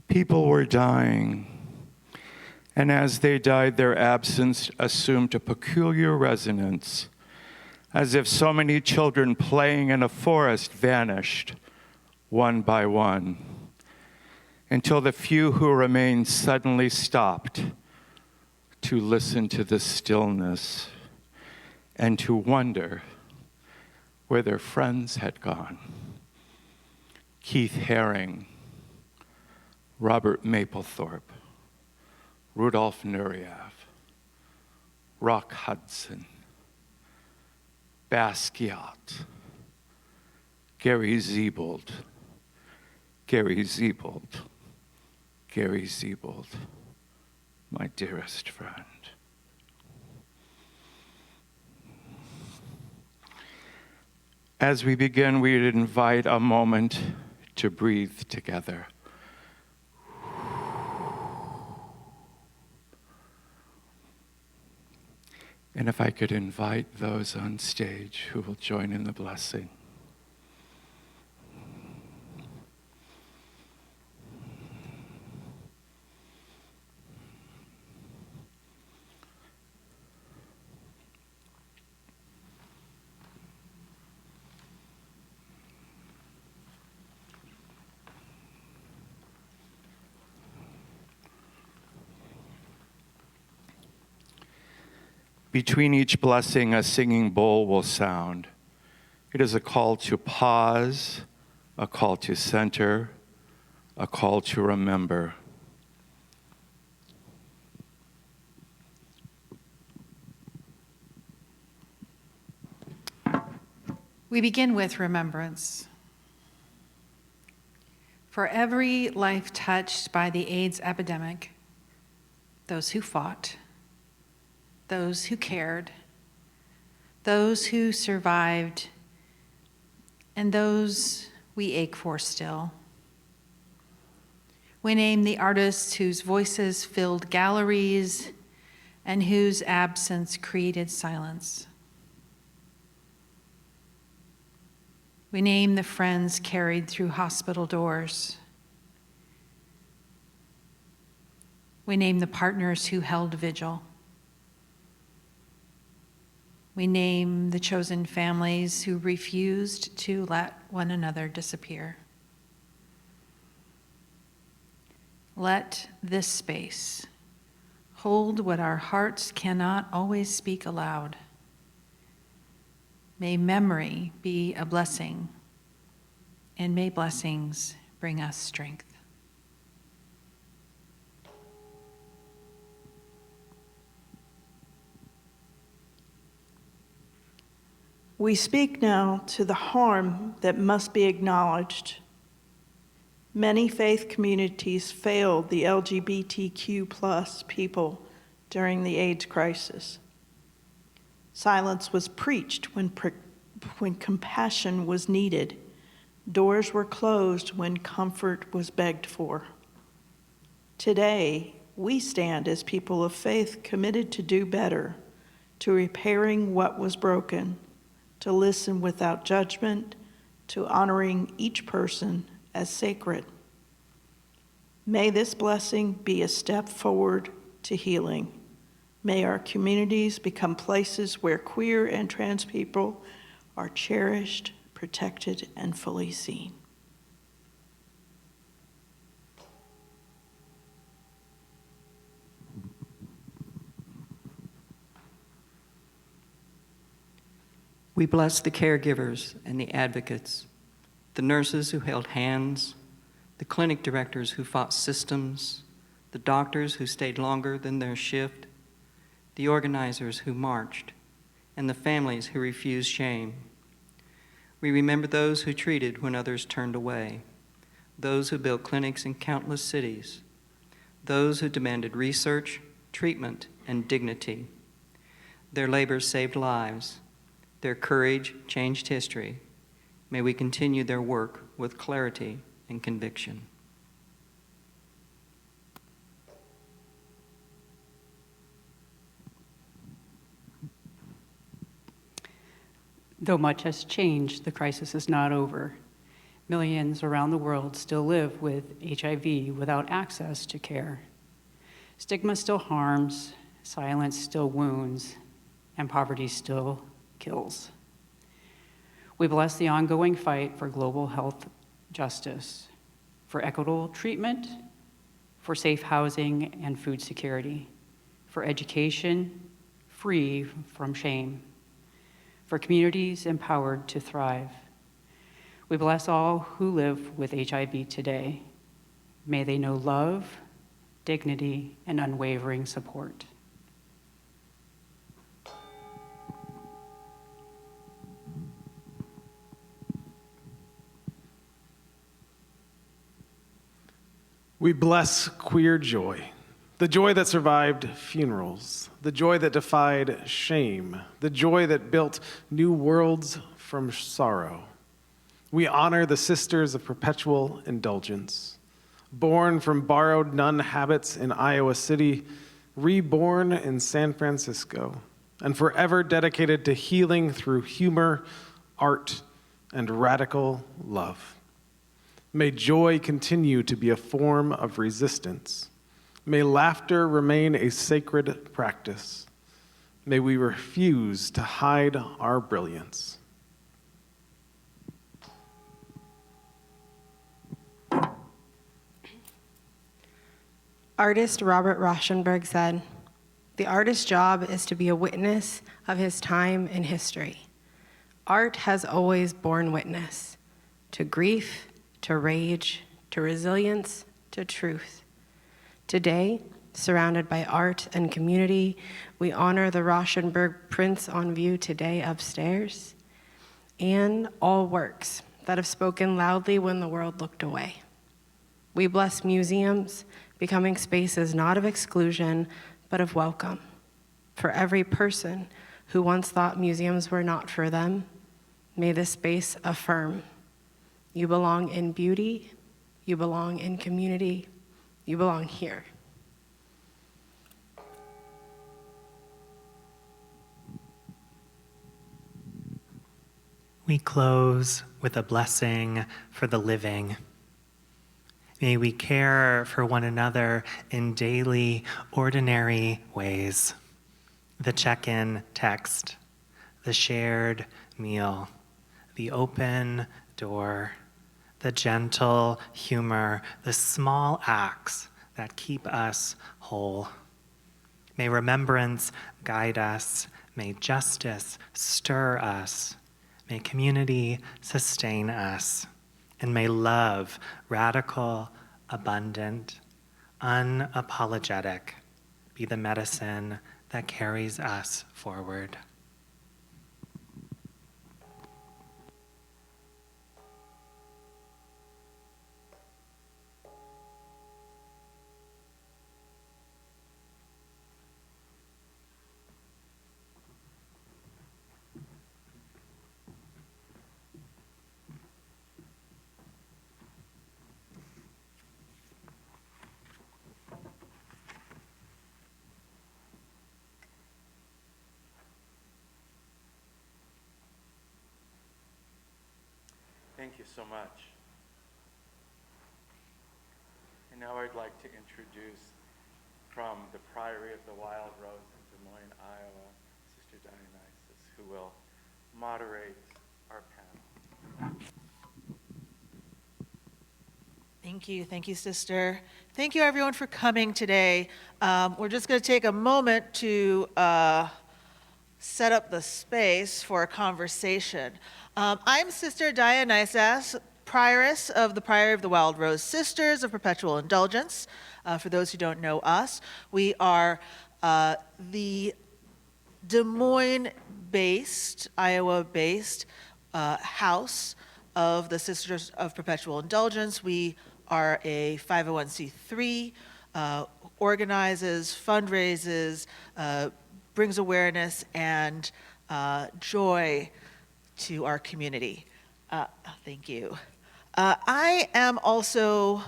People were dying, and as they died, their absence assumed a peculiar resonance, as if so many children playing in a forest vanished one by one, until the few who remained suddenly stopped to listen to the stillness and to wonder where their friends had gone. Keith Haring, Robert Mapplethorpe, Rudolph Nureyev, Rock Hudson, Basquiat, Gary Siebold, Gary Siebold, Gary Siebold, my dearest friend. As we begin, we would invite a moment to breathe together. And if I could invite those on stage who will join in the blessing. Between each blessing, a singing bowl will sound. It is a call to pause, a call to center, a call to remember. We begin with remembrance. For every life touched by the AIDS epidemic, those who fought, those who cared, those who survived, and those we ache for still. We name the artists whose voices filled galleries and whose absence created silence. We name the friends carried through hospital doors. We name the partners who held vigil. We name the chosen families who refused to let one another disappear. Let this space hold what our hearts cannot always speak aloud. May memory be a blessing, and may blessings bring us strength. We speak now to the harm that must be acknowledged. Many faith communities failed the LGBTQ+ people during the AIDS crisis. Silence was preached when compassion was needed. Doors were closed when comfort was begged for. Today, we stand as people of faith committed to do better, to repairing what was broken, to listen without judgment, to honoring each person as sacred. May this blessing be a step forward to healing. May our communities become places where queer and trans people are cherished, protected, and fully seen. We bless the caregivers and the advocates, the nurses who held hands, the clinic directors who fought systems, the doctors who stayed longer than their shift, the organizers who marched, and the families who refused shame. We remember those who treated when others turned away, those who built clinics in countless cities, those who demanded research, treatment, and dignity. Their labor saved lives. Their courage changed history. May we continue their work with clarity and conviction. Though much has changed, the crisis is not over. Millions around the world still live with HIV without access to care. Stigma still harms, silence still wounds, and poverty still kills. We bless the ongoing fight for global health justice, for equitable treatment, for safe housing and food security, for education free from shame, for communities empowered to thrive. We bless all who live with HIV today. May they know love, dignity, and unwavering support. We bless queer joy, the joy that survived funerals, the joy that defied shame, the joy that built new worlds from sorrow. We honor the Sisters of Perpetual Indulgence, born from borrowed nun habits in Iowa City, reborn in San Francisco, and forever dedicated to healing through humor, art, and radical love. May joy continue to be a form of resistance. May laughter remain a sacred practice. May we refuse to hide our brilliance. Artist Robert Rauschenberg said, "The artist's job is to be a witness of his time and history. Art has always borne witness to grief, to rage, to resilience, to truth. Today, surrounded by art and community, we honor the Rauschenberg prints on view today upstairs, and all works that have spoken loudly when the world looked away. We bless museums, becoming spaces not of exclusion, but of welcome. For every person who once thought museums were not for them, may this space affirm, you belong in beauty, you belong in community, you belong here." We close with a blessing for the living. May we care for one another in daily, ordinary ways. The check-in text, the shared meal, the open door, the gentle humor, the small acts that keep us whole. May remembrance guide us. May justice stir us. May community sustain us. And may love, radical, abundant, unapologetic, be the medicine that carries us forward. Thank you so much. And now I'd like to introduce from the Priory of the Wild Rose in Des Moines, Iowa, Sister Dionysus, who will moderate our panel. Thank you, Sister. Thank you, everyone, for coming today. We're just going to take a moment to set up the space for a conversation. I'm Sister Dionysus, Prioress of the Priory of the Wild Rose Sisters of Perpetual Indulgence. For those who don't know us, we are the Des Moines-based, Iowa-based house of the Sisters of Perpetual Indulgence. We are a 501c3, organizes, fundraises, brings awareness and joy to our community. Thank you. I am also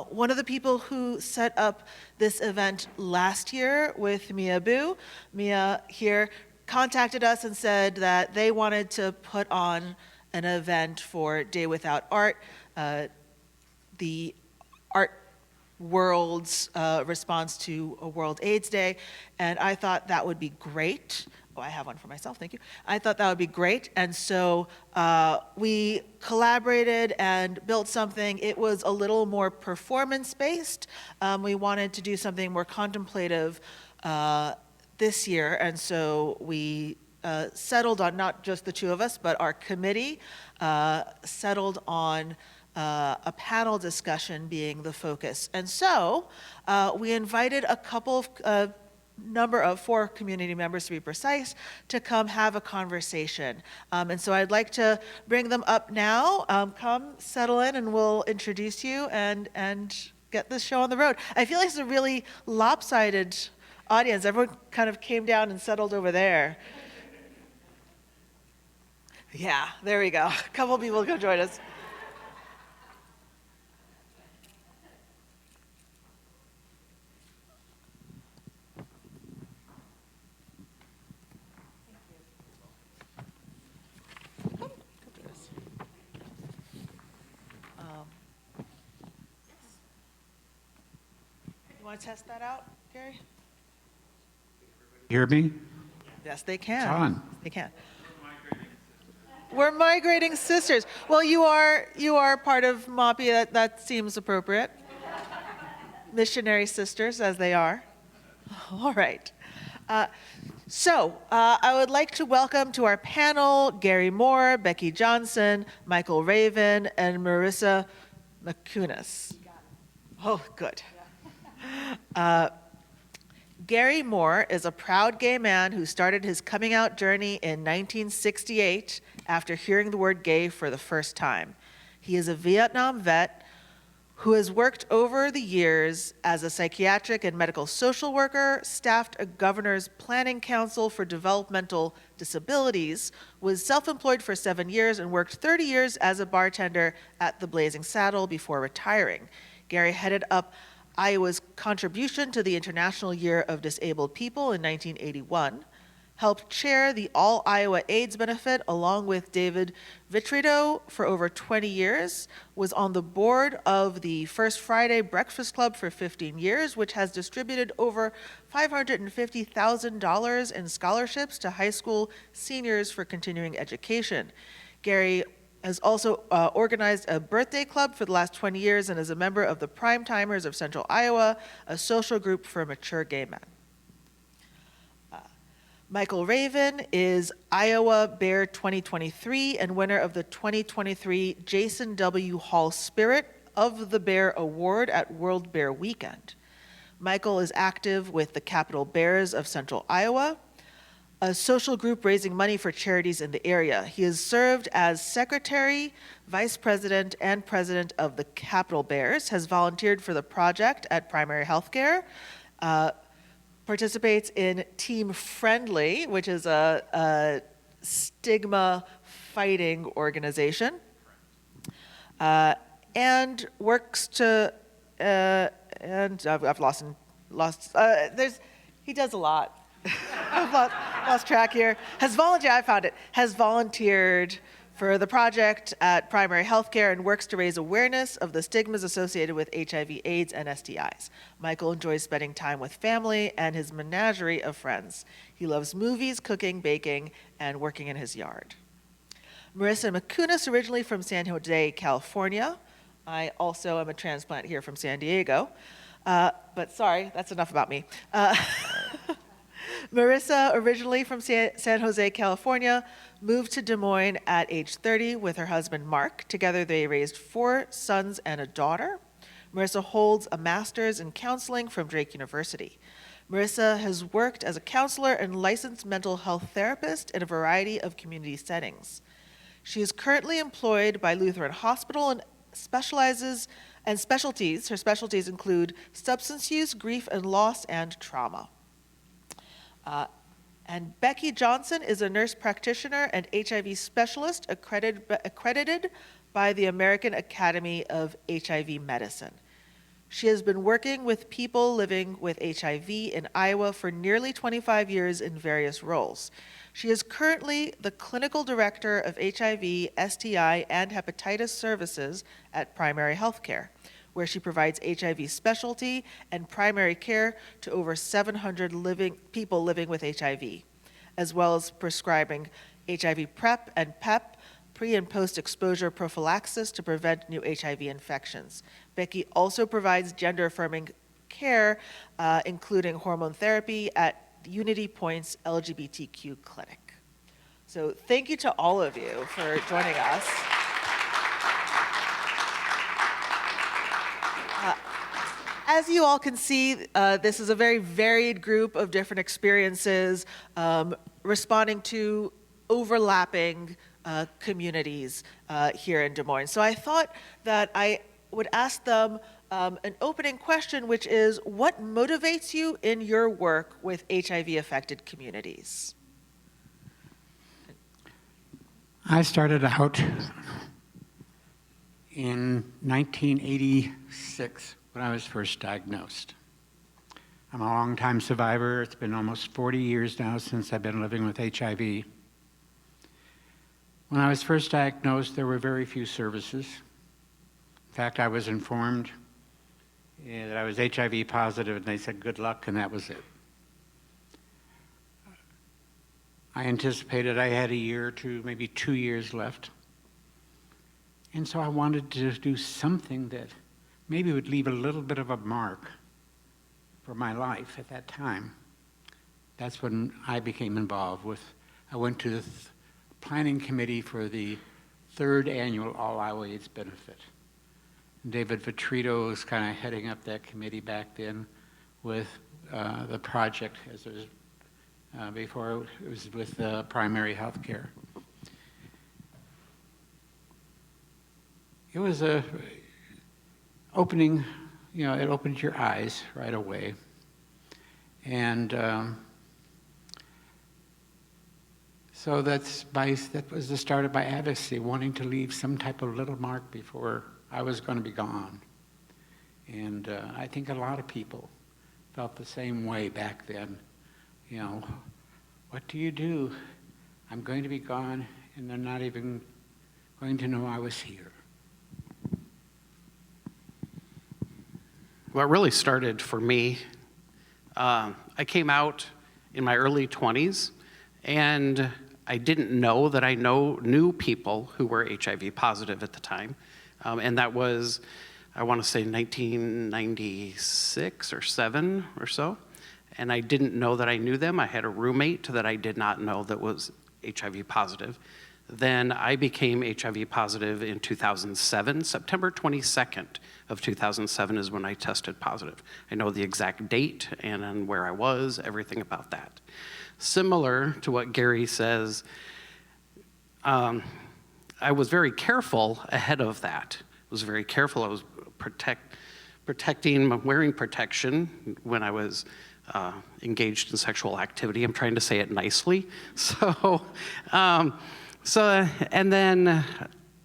one of the people who set up this event last year with Mia Boo. Mia here contacted us and said that they wanted to put on an event for Day Without Art, the art world's response to a World AIDS Day, and I thought that would be great. Oh, I have one for myself, thank you. I thought that would be great, and so we collaborated and built something. It was a little more performance-based. We wanted to do something more contemplative this year, and so we settled on, not just the two of us, but our committee settled on a panel discussion being the focus. And so we invited a couple of number of 4 community members, to be precise, to come have a conversation. And so I'd like to bring them up now. Come, settle in, and we'll introduce you and get this show on the road. I feel like it's a really lopsided audience. Everyone kind of came down and settled over there. Yeah, there we go. A couple people go join us. You want to test that out, Gary? Hear me? Yes, they can. It's on. They can. We're migrating sisters. Well, you are part of MAPI. That seems appropriate. Missionary sisters, as they are. All right. So I would like to welcome to our panel Gary Moore, Becky Johnson, Michael Raven, and Marissa McCunis. Oh, good. Gary Moore is a proud gay man who started his coming out journey in 1968 after hearing the word gay for the first time. He is a Vietnam vet who has worked over the years as a psychiatric and medical social worker, staffed a governor's planning council for developmental disabilities, was self-employed for 7 years, and worked 30 years as a bartender at the Blazing Saddle before retiring. Gary headed up Iowa's contribution to the International Year of Disabled People in 1981, helped chair the All Iowa AIDS Benefit along with David Vitrito for over 20 years, was on the board of the First Friday Breakfast Club for 15 years, which has distributed over $550,000 in scholarships to high school seniors for continuing education. Gary has also organized a birthday club for the last 20 years and is a member of the Prime Timers of Central Iowa, a social group for mature gay men. Michael Raven is Iowa Bear 2023 and winner of the 2023 Jason W. Hall Spirit of the Bear Award at World Bear Weekend. Michael is active with the Capital Bears of Central Iowa, a social group raising money for charities in the area. He has served as secretary, vice president, and president of the Capital Bears, has volunteered for the project at Primary Healthcare, participates in Team Friendly, which is a stigma fighting organization, and works to, and I've lost, he does a lot. I've lost track here. Has volunteered for the project at Primary Healthcare and works to raise awareness of the stigmas associated with HIV, AIDS, and STIs. Michael enjoys spending time with family and his menagerie of friends. He loves movies, cooking, baking, and working in his yard. Marissa McCunis, originally from San Jose, California. I also am a transplant here from San Diego. But sorry, that's enough about me. Marissa, originally from San Jose, California, moved to Des Moines at age 30 with her husband, Mark. Together, they raised 4 sons and a daughter. Marissa holds a master's in counseling from Drake University. Marissa has worked as a counselor and licensed mental health therapist in a variety of community settings. She is currently employed by Lutheran Hospital and specialties. Her specialties include substance use, grief and loss, and trauma. And Becky Johnson is a nurse practitioner and HIV specialist accredited by the American Academy of HIV Medicine. She has been working with people living with HIV in Iowa for nearly 25 years in various roles. She is currently the clinical director of HIV, STI, and hepatitis services at Primary Healthcare, where she provides HIV specialty and primary care to over 700 people living with HIV, as well as prescribing HIV PrEP and PEP, pre- and post-exposure prophylaxis to prevent new HIV infections. Becky also provides gender-affirming care, including hormone therapy at Unity Point's LGBTQ clinic. So thank you to all of you for joining us. As you all can see, this is a very varied group of different experiences responding to overlapping communities here in Des Moines. So I thought that I would ask them an opening question, which is, what motivates you in your work with HIV-affected communities? I started out in 1986 when I was first diagnosed. I'm a longtime survivor. It's been almost 40 years now since I've been living with HIV. When I was first diagnosed, there were very few services. In fact, I was informed that I was HIV positive, and they said, good luck, and that was it. I anticipated I had a year or two, maybe 2 years left. And so I wanted to do something that maybe would leave a little bit of a mark for my life at that time. That's when I became involved with, I went to the planning committee for the 3rd annual All Iowa AIDS Benefit. And David Vitrito was kind of heading up that committee back then with the project as it was before it was with primary health care. It was a opening, it opened your eyes right away. And so that was the start of my advocacy, wanting to leave some type of little mark before I was going to be gone. And I think a lot of people felt the same way back then. What do you do? I'm going to be gone, and they're not even going to know I was here. What really started for me, I came out in my early 20s, and I didn't know that I knew people who were HIV positive at the time. And that was, I want to say 1996 or 7 or so. And I didn't know that I knew them. I had a roommate that I did not know that was HIV positive. Then I became HIV positive in 2007. September 22nd of 2007 is when I tested positive. I know the exact date and where I was, everything about that. Similar to what Gary says, I was very careful ahead of that. I was very careful. I was wearing protection when I was engaged in sexual activity. I'm trying to say it nicely. And then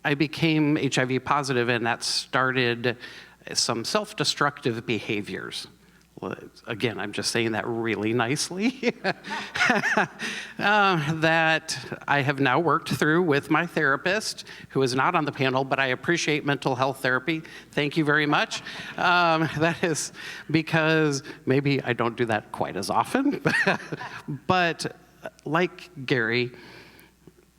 I became HIV positive, and that started some self-destructive behaviors. Well, again, I'm just saying that really nicely, that I have now worked through with my therapist, who is not on the panel, but I appreciate mental health therapy. Thank you very much. That is because maybe I don't do that quite as often, but like Gary,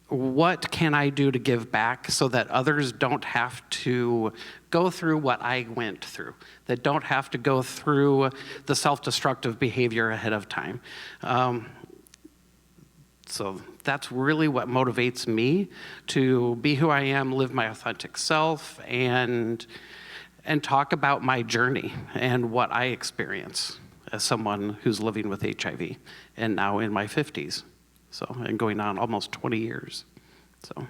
what can I do to give back so that others don't have to go through what I went through, that don't have to go through the self-destructive behavior ahead of time? So that's really what motivates me to be who I am, live my authentic self, and talk about my journey and what I experience as someone who's living with HIV and now in my 50s. So, and going on almost 20 years, so.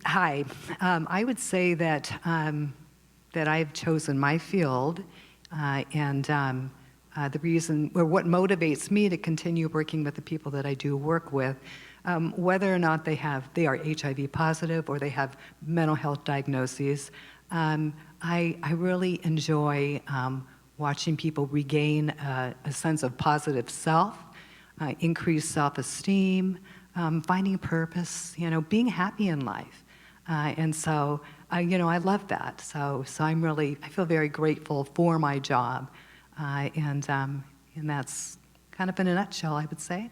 Hi, I would say that that I've chosen my field, and the reason, or what motivates me to continue working with the people that I do work with, whether or not they are HIV positive or they have mental health diagnoses. I really enjoy watching people regain a sense of positive self, increased self-esteem, finding purpose, being happy in life. And so, I love that. So I feel very grateful for my job. And that's kind of in a nutshell, I would say.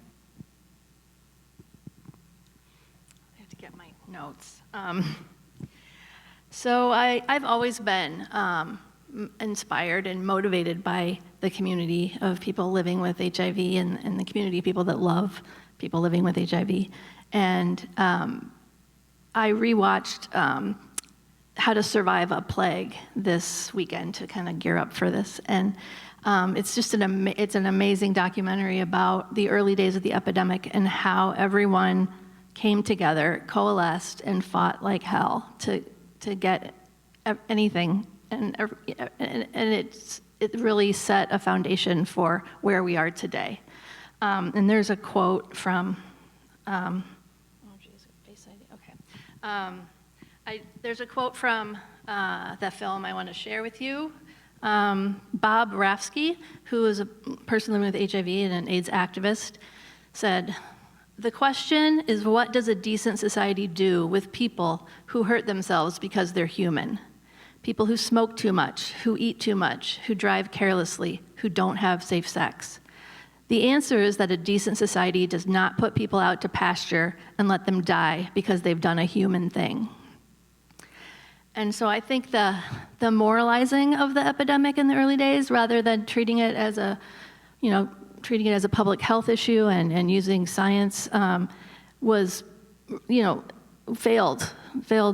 I have to get my notes. So I've always been inspired and motivated by the community of people living with HIV and the community of people that love people living with HIV. And I rewatched How to Survive a Plague this weekend to kind of gear up for this. And it's just it's an amazing documentary about the early days of the epidemic and how everyone came together, coalesced, and fought like hell to get anything. And it really set a foundation for where we are today. And there's a quote from, there's a quote from that film I want to share with you. Bob Rafsky, who is a person living with HIV and an AIDS activist, said, "The question is, what does a decent society do with people who hurt themselves because they're human? People who smoke too much, who eat too much, who drive carelessly, who don't have safe sex. The answer is that a decent society does not put people out to pasture and let them die because they've done a human thing." And so I think the moralizing of the epidemic in the early days, rather than treating it as a public health issue and using science, was, failed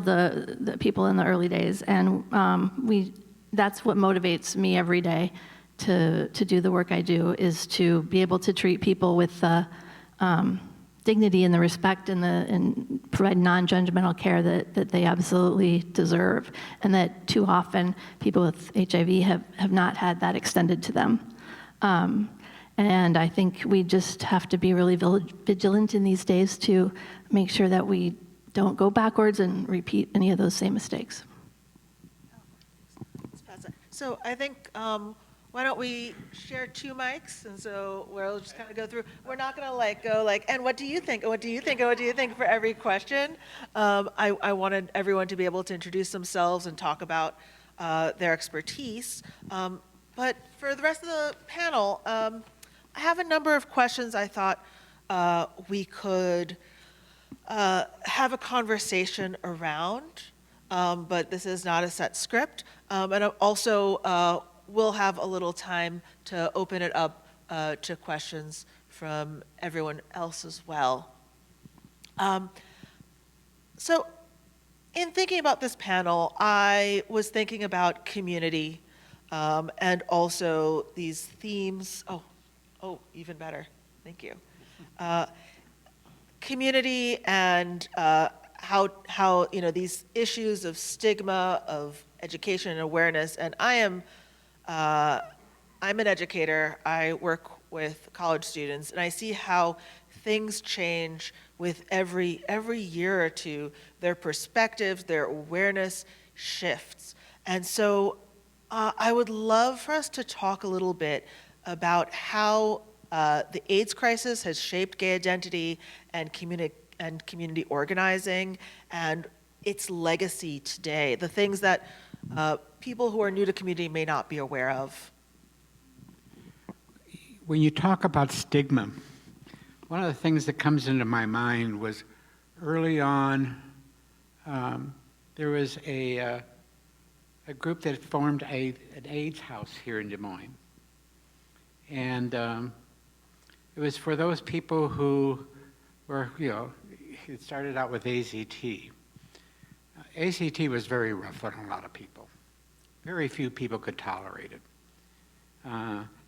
the people in the early days. And that's what motivates me every day to do the work I do, is to be able to treat people with the dignity and the respect and provide non-judgmental care that they absolutely deserve, and that too often people with HIV have not had that extended to them. And I think we just have to be really vigilant in these days to make sure that we don't go backwards and repeat any of those same mistakes. So I think, why don't we share two mics, and so we'll just kind of go through. We're not going to go and what do you think? What do you think? What do you think for every question? I wanted everyone to be able to introduce themselves and talk about their expertise. But for the rest of the panel, I have a number of questions I thought we could have a conversation around, but this is not a set script. And also, we'll have a little time to open it up to questions from everyone else as well. So in thinking about this panel, I was thinking about community and also these themes. Oh, even better. Thank you. Community and how these issues of stigma, of education and awareness. And I'm an educator. I work with college students, and I see how things change with every year or two. Their perspectives, their awareness shifts. And so I would love for us to talk a little bit about how the AIDS crisis has shaped gay identity and community organizing and its legacy today, the things that people who are new to community may not be aware of. When you talk about stigma, one of the things that comes into my mind was early on, there was a group that formed an AIDS house here in Des Moines. And it was for those people who were, it started out with AZT. AZT was very rough on a lot of people. Very few people could tolerate it.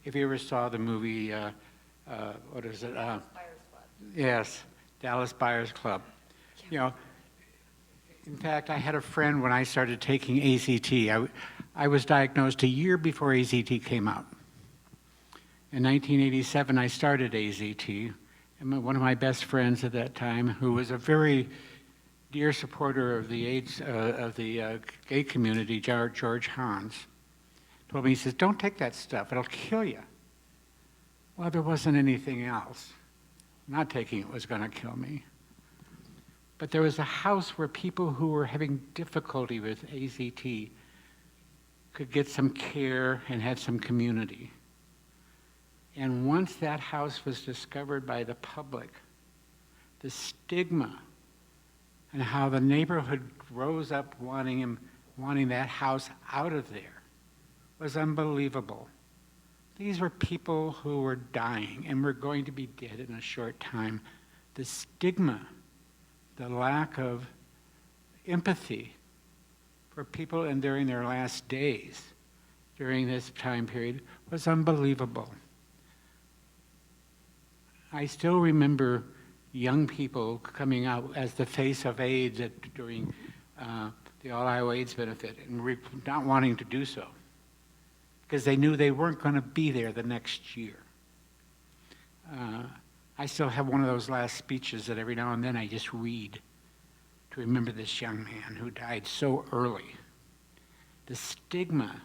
If you ever saw the movie, what is it? Dallas Buyers Club. Yes, Dallas Buyers Club. In fact, I had a friend when I started taking AZT. I was diagnosed a year before AZT came out. In 1987, I started AZT, and one of my best friends at that time, who was a very dear supporter of the AIDS, of the gay community, George Hans, told me, he says, don't take that stuff, it'll kill you. Well, there wasn't anything else. Not taking it was going to kill me. But there was a house where people who were having difficulty with AZT could get some care and had some community. And once that house was discovered by the public, the stigma and how the neighborhood rose up wanting that house out of there was unbelievable. These were people who were dying and were going to be dead in a short time. The stigma, the lack of empathy for people and during their last days during this time period was unbelievable. I still remember young people coming out as the face of AIDS during the All Iowa AIDS benefit and not wanting to do so because they knew they weren't going to be there the next year. I still have one of those last speeches that every now and then I just read to remember this young man who died so early. The stigma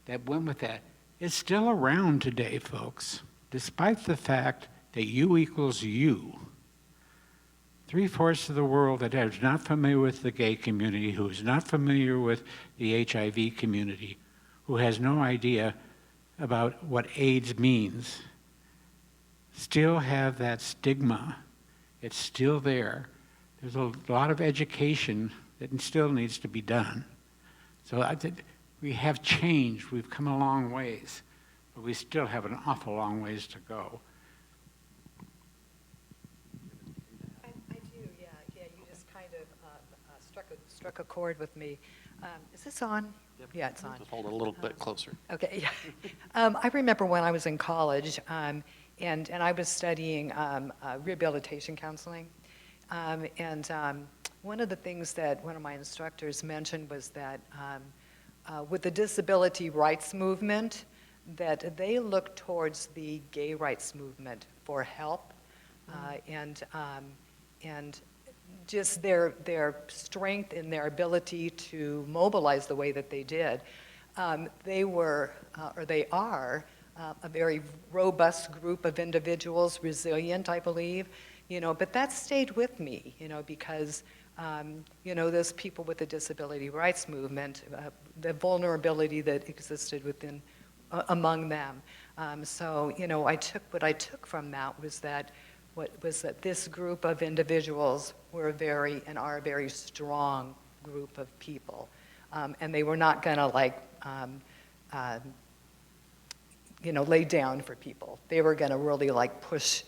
that went with that is still around today, folks, despite the fact that U equals U. 3/4 of the world that is not familiar with the gay community, who is not familiar with the HIV community, who has no idea about what AIDS means, still have that stigma. It's still there. There's a lot of education that still needs to be done. So I think we have changed. We've come a long ways, but we still have an awful long ways to go. I do, yeah. You just kind of struck a chord with me. Is this on? Yep. Yeah, it's on. Just hold it a little bit closer. Okay, yeah. I remember when I was in college, and I was studying rehabilitation counseling. One of the things that one of my instructors mentioned was that with the disability rights movement, that they look towards the gay rights movement for help, and just their strength in their ability to mobilize the way that they did. They were, or they are, a very robust group of individuals, resilient, I believe, but that stayed with me, because, those people with the disability rights movement, the vulnerability that existed within, among them. What I took from that was that this group of individuals were are a very strong group of people. And they were not gonna lay down for people. They were gonna really push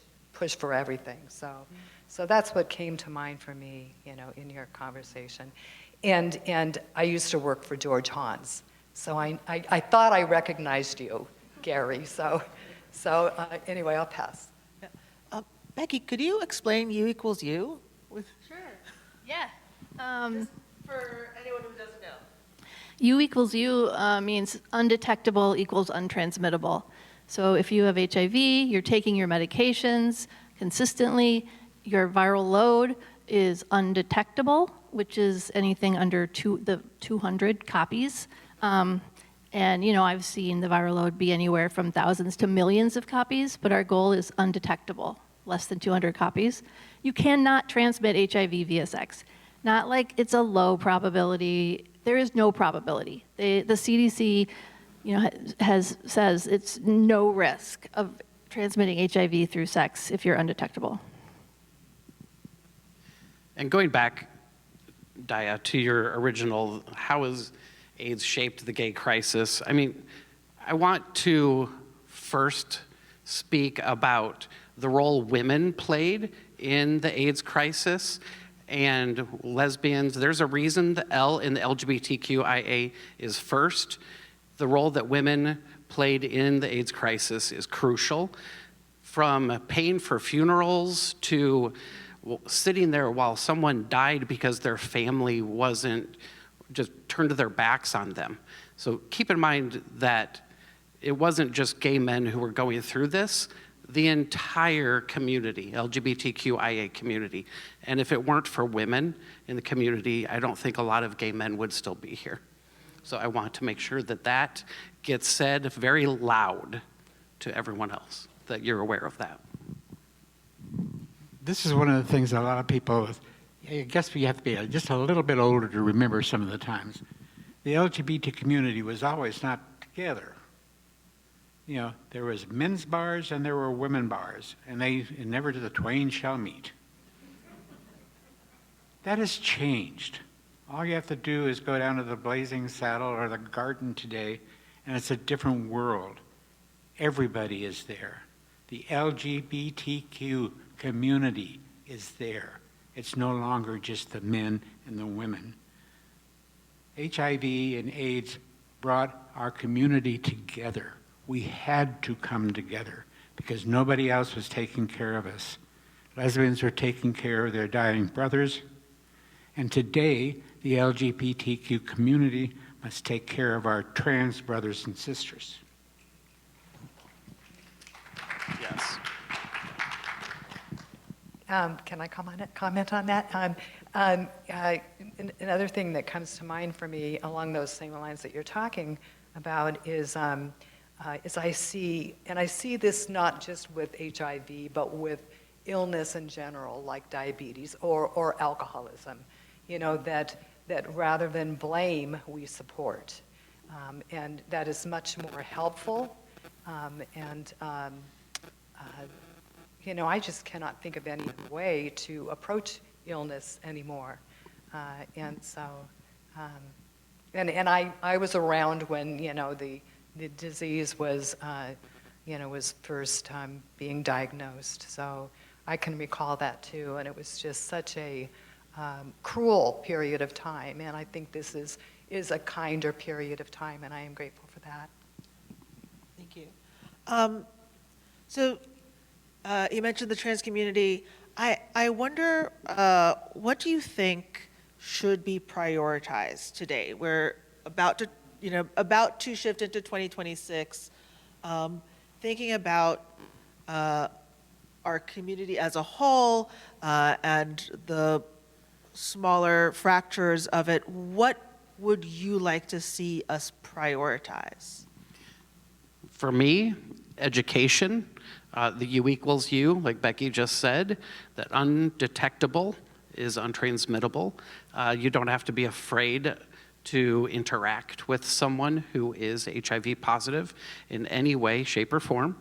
for everything. So that's what came to mind for me, in your conversation. And I used to work for George Hans. So I thought I recognized you, Gary. So anyway, I'll pass. Peggy, could you explain U equals U? Sure. Yeah. For anyone who doesn't know. U equals U means undetectable equals untransmittable. So if you have HIV, you're taking your medications consistently, your viral load is undetectable, which is anything under 200 copies. And I've seen the viral load be anywhere from thousands to millions of copies, but our goal is undetectable, less than 200 copies. You cannot transmit HIV via sex. Not like it's a low probability. There is no probability. The CDC, says it's no risk of transmitting HIV through sex if you're undetectable. And going back, Dia, to your original, how has AIDS shaped the gay crisis? I want to first speak about the role women played in the AIDS crisis and lesbians. There's a reason the L in the LGBTQIA is first. The role that women played in the AIDS crisis is crucial. From paying for funerals to sitting there while someone died because their family just turned their backs on them. So keep in mind that it wasn't just gay men who were going through this. the entire community, LGBTQIA community. And if it weren't for women in the community, I don't think a lot of gay men would still be here. So I want to make sure that that gets said very loud to everyone else, that you're aware of that. This is one of the things that a lot of people, I guess we have to be just a little bit older to remember some of the times. The LGBT community was always not together. You know, there was men's bars and there were women bars, and never the twain shall meet. That has changed. All you have to do is go down to the Blazing Saddle or the Garden today, and it's a different world. Everybody is there. The LGBTQ community is there. It's no longer just the men and the women. HIV and AIDS brought our community together. We had to come together because nobody else was taking care of us. Lesbians were taking care of their dying brothers, and today the LGBTQ community must take care of our trans brothers and sisters. Yes. Can I comment on that? Another thing that comes to mind for me along those same lines that you're talking about is I see this not just with HIV, but with illness in general, like diabetes or alcoholism, you know, that rather than blame, we support. And that is much more helpful. You know, I just cannot think of any way to approach illness anymore. And so, and I was around when, you know, the disease was, you know, was first being diagnosed. So I can recall that too. And it was just such a cruel period of time. And I think this is a kinder period of time, and I am grateful for that. Thank you. So you mentioned the trans community. I wonder, what do you think should be prioritized today? We're about to shift into 2026. Thinking about our community as a whole and the smaller fractures of it, what would you like to see us prioritize? For me, education, the U equals U, like Becky just said, that undetectable is untransmittable. You don't have to be afraid to interact with someone who is HIV positive in any way, shape, or form.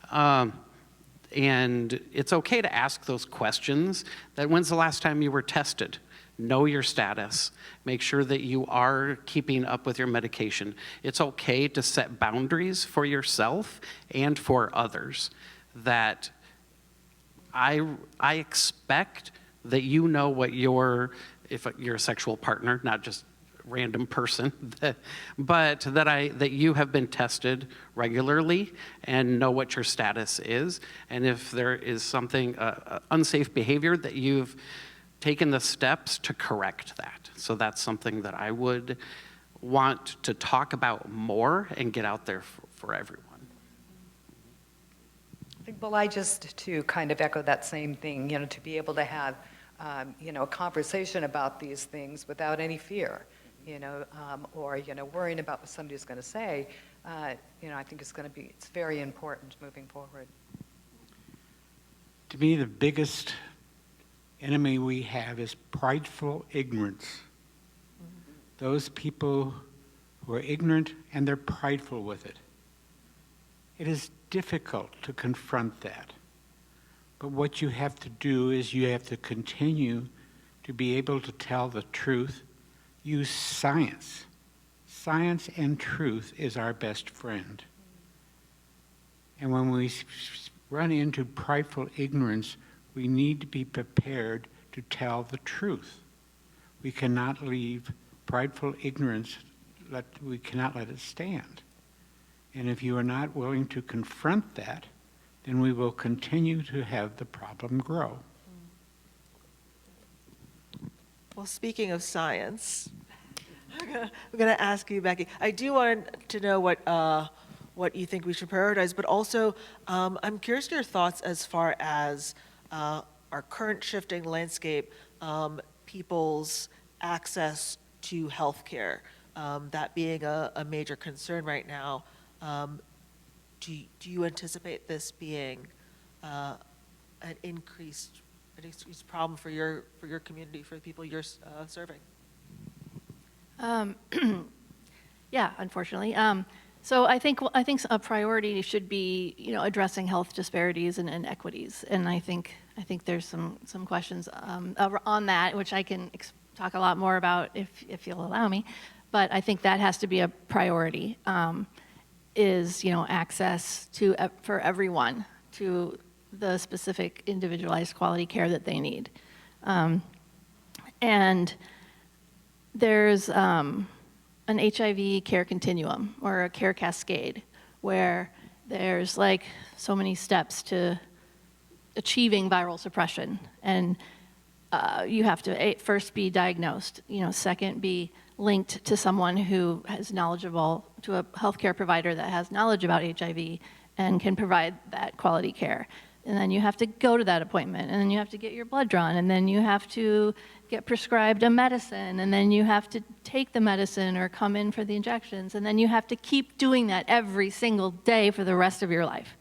And it's okay to ask those questions. That when's the last time you were tested? Know your status. Make sure that you are keeping up with your medication. It's okay to set boundaries for yourself and for others. That I expect that you know what if you're a sexual partner, not just random person, but that you have been tested regularly and know what your status is. And if there is something, unsafe behavior, that you've taken the steps to correct that. So that's something that I would want to talk about more and get out there for everyone. Well, I just to kind of echo that same thing, you know, to be able to have, you know, a conversation about these things without any fear, you know, or, you know, worrying about what somebody's going to say, you know, I think it's very important moving forward. To me, the biggest enemy we have is prideful ignorance. Mm-hmm. Those people who are ignorant and they're prideful with it. It is difficult to confront that. But what you have to do is you have to continue to be able to tell the truth. Use science. Science and truth is our best friend. And when we run into prideful ignorance, we need to be prepared to tell the truth. We cannot leave prideful ignorance, we cannot let it stand. And if you are not willing to confront that, then we will continue to have the problem grow. Well, speaking of science, we're going to ask you, Becky. I do want to know what you think we should prioritize, but also I'm curious to your thoughts as far as our current shifting landscape, people's access to healthcare, that being a major concern right now. Do you anticipate this being an increased problem for your community, for the people you're serving? Yeah, unfortunately. So I think a priority should be, addressing health disparities and inequities. And I think there's some questions on that, which I can talk a lot more about if you'll allow me. But I think that has to be a priority. Is access for everyone to the specific individualized quality care that they need. And there's an HIV care continuum or a care cascade where there's like so many steps to achieving viral suppression. And you have to first be diagnosed, second be linked to someone who is knowledgeable, to a healthcare provider that has knowledge about HIV and can provide that quality care. And then you have to go to that appointment, and then you have to get your blood drawn, and then you have to get prescribed a medicine, and then you have to take the medicine or come in for the injections, and then you have to keep doing that every single day for the rest of your life.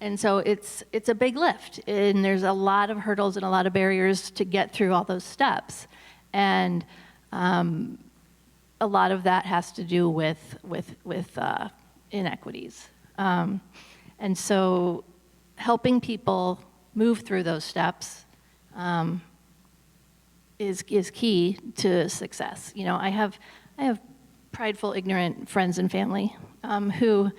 And so it's a big lift, and there's a lot of hurdles and a lot of barriers to get through all those steps. And a lot of that has to do with inequities. And so helping people move through those steps is key to success. I have prideful, ignorant friends and family who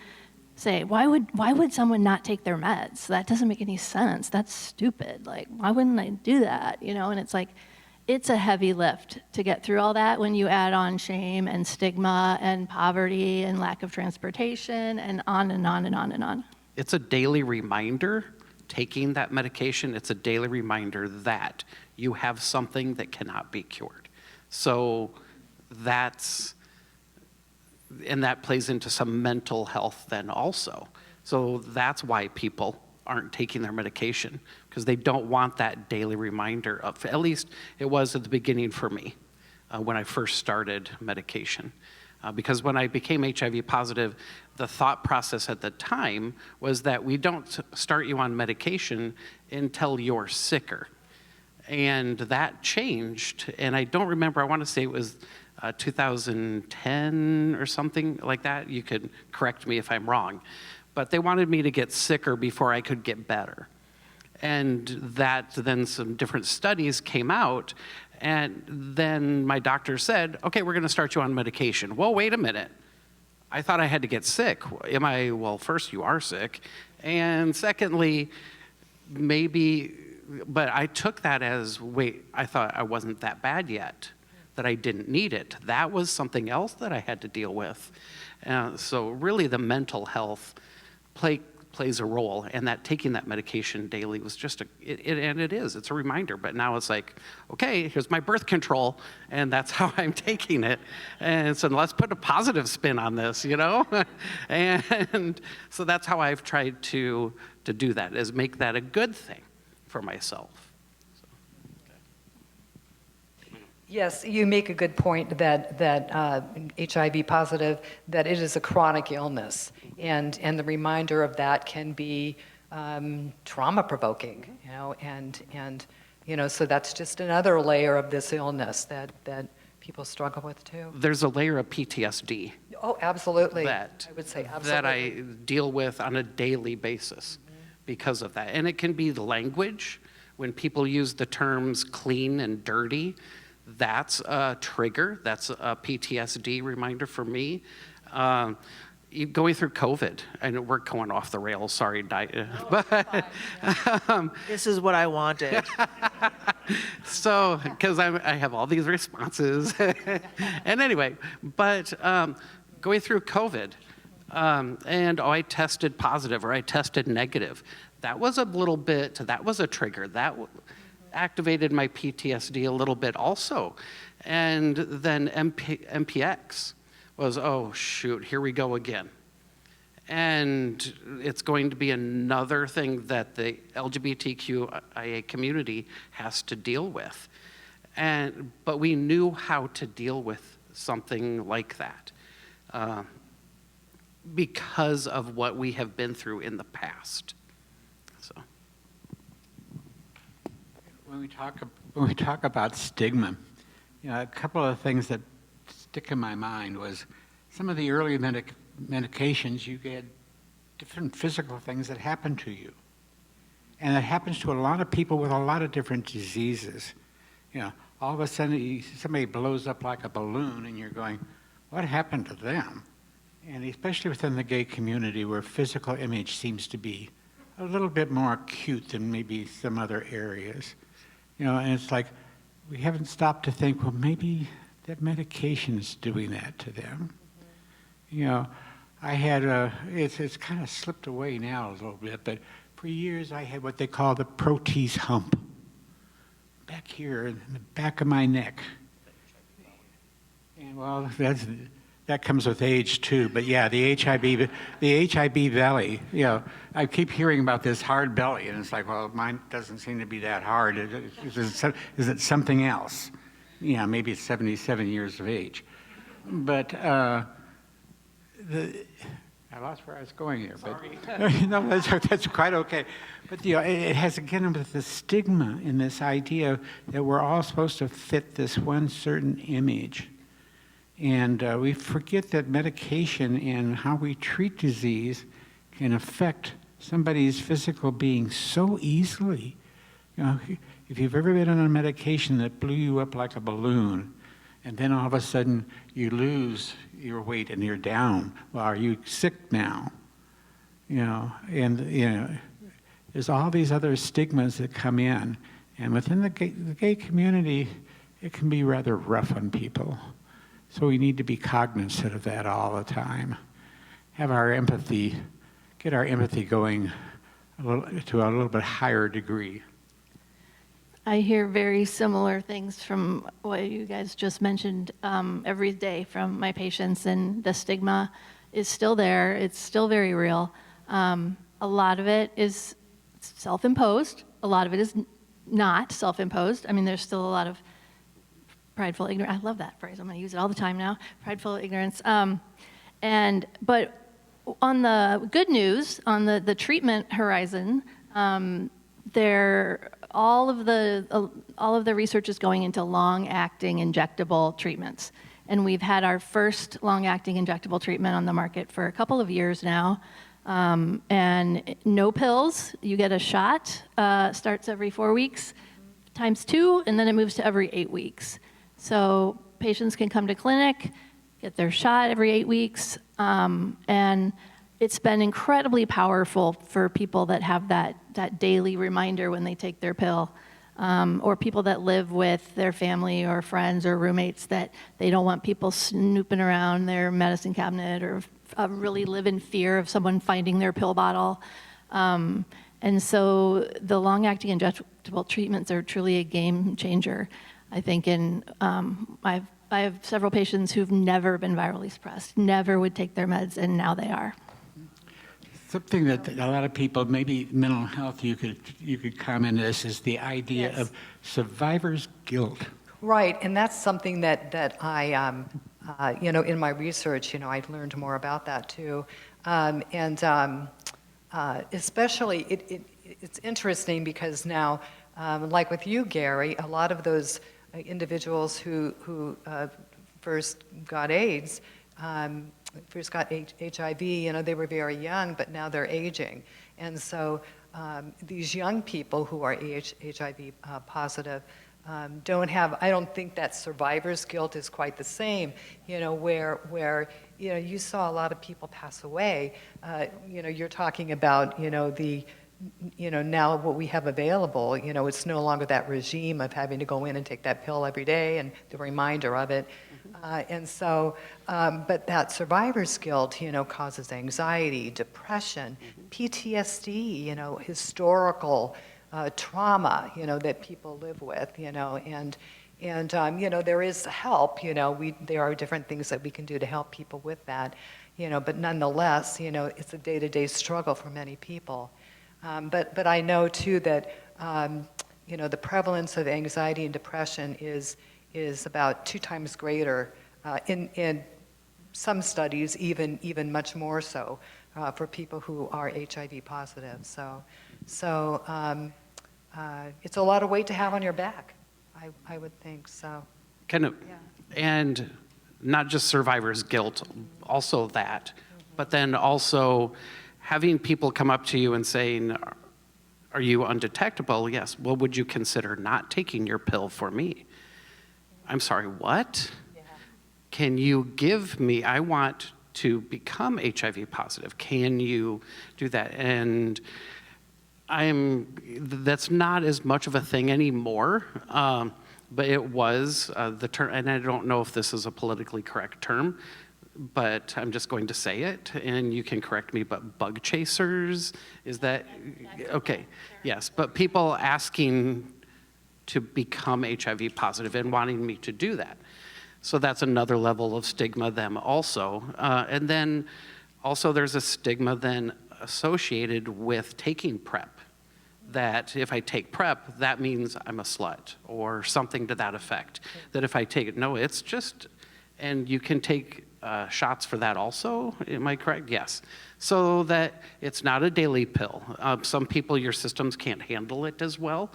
say, why would someone not take their meds? That doesn't make any sense. That's stupid. Like, why wouldn't I do that? And it's like, it's a heavy lift to get through all that when you add on shame and stigma and poverty and lack of transportation and on and on and on and on. It's a daily reminder, taking that medication, it's a daily reminder that you have something that cannot be cured. So that plays into some mental health then also. So that's why people aren't taking their medication, because they don't want that daily reminder of, at least it was at the beginning for me when I first started medication. Because when I became HIV positive, the thought process at the time was that we don't start you on medication until you're sicker. And that changed, and I don't remember, I want to say it was 2010 or something like that. You could correct me if I'm wrong. But they wanted me to get sicker before I could get better. And then some different studies came out, and then my doctor said, okay, we're gonna start you on medication. Well, wait a minute. I thought I had to get sick. Well, first you are sick. And secondly, maybe, but I took that as, wait, I thought I wasn't that bad yet, that I didn't need it. That was something else that I had to deal with. So really the mental health plays a role, and that taking that medication daily was just it's a reminder. But now it's like, okay, here's my birth control, and that's how I'm taking it. And so let's put a positive spin on this, And so that's how I've tried to do that, is make that a good thing for myself. Yes, you make a good point that HIV positive, that it is a chronic illness, and the reminder of that can be trauma provoking, and so that's just another layer of this illness that people struggle with too. There's a layer of PTSD. Oh, absolutely. I would say absolutely. That I deal with on a daily basis because of that, and it can be the language when people use the terms clean and dirty. That's a trigger. That's a PTSD reminder for me. Going through COVID, and we're going off the rails, sorry, but this is what I wanted. So, because I have all these responses. And anyway, but going through COVID, and I tested positive or I tested negative. That was a trigger. That activated my PTSD a little bit also. And then MPX was, oh shoot, here we go again. And it's going to be another thing that the LGBTQIA community has to deal with. But we knew how to deal with something like that because of what we have been through in the past. So. When we talk about stigma, a couple of things that stick in my mind was some of the early medications. You get different physical things that happen to you, and it happens to a lot of people with a lot of different diseases. All of a sudden somebody blows up like a balloon, and you're going, "What happened to them?" And especially within the gay community, where physical image seems to be a little bit more acute than maybe some other areas. And it's like, we haven't stopped to think, well, maybe that medication is doing that to them. I had it's kind of slipped away now a little bit, but for years I had what they call the protease hump back here in the back of my neck. And well, that comes with age too, but yeah, the HIV belly, I keep hearing about this hard belly, and it's like, well, mine doesn't seem to be that hard. Is it something else? Maybe it's 77 years of age. But I lost where I was going here. Sorry. But no, that's quite okay. But it has again with the stigma in this idea that we're all supposed to fit this one certain image. And we forget that medication and how we treat disease can affect somebody's physical being so easily. If you've ever been on a medication that blew you up like a balloon, and then all of a sudden you lose your weight and you're down, well, are you sick now? There's all these other stigmas that come in. And within the gay community, it can be rather rough on people. So we need to be cognizant of that all the time. Get our empathy going to a little bit higher degree. I hear very similar things from what you guys just mentioned every day from my patients, and the stigma is still there. It's still very real. A lot of it is self-imposed. A lot of it is not self-imposed. I mean, there's still a lot of prideful ignorance. I love that phrase. I'm going to use it all the time now. Prideful ignorance. But on the good news, on the treatment horizon, all of the research is going into long-acting injectable treatments, and we've had our first long-acting injectable treatment on the market for a couple of years now, and no pills. You get a shot. Starts every 4 weeks, times 2, and then it moves to every 8 weeks. So patients can come to clinic, get their shot every 8 weeks, and it's been incredibly powerful for people that have that daily reminder when they take their pill, or people that live with their family or friends or roommates that they don't want people snooping around their medicine cabinet, or really live in fear of someone finding their pill bottle. And so the long-acting injectable treatments are truly a game changer, I think. And I have several patients who've never been virally suppressed, never would take their meds, and now they are. Something that a lot of people, maybe mental health, you could comment on this, is the idea of survivor's guilt. Right, and that's something that I, in my research, I've learned more about that too. Especially, it's interesting because now, like with you, Gary, a lot of those individuals who first got AIDS, first got HIV, they were very young, but now they're aging. And so these young people who are HIV positive don't have, I don't think that survivor's guilt is quite the same, where you saw a lot of people pass away. You're talking about, now what we have available, it's no longer that regime of having to go in and take that pill every day and the reminder of it. And so, but that survivor's guilt, causes anxiety, depression, PTSD, historical trauma, that people live with, and there is help, there are different things that we can do to help people with that. but nonetheless, it's a day-to-day struggle for many people. But I know too that, the prevalence of anxiety and depression is about 2 times greater in some studies, even much more so for people who are HIV positive. So it's a lot of weight to have on your back, I would think. So Kind of, and not just survivor's guilt, also that, but then also having people come up to you and saying, are you undetectable? Yes. Well, would you consider not taking your pill for me? I'm sorry, what? Can you give me, I want to become HIV positive. Can you do that? And that's not as much of a thing anymore, but it was the term, and I don't know if this is a politically correct term, but I'm just going to say it, and you can correct me, but bug chasers, is that, okay, yes, but people asking to become HIV positive and wanting me to do that. So that's another level of stigma then also. And then also there's a stigma then associated with taking PrEP, that if I take PrEP, that means I'm a slut or something to that effect. That if I take it, no, it's just, and you can take shots for that also, am I correct? Yes. So that it's not a daily pill. Some people, your systems can't handle it as well,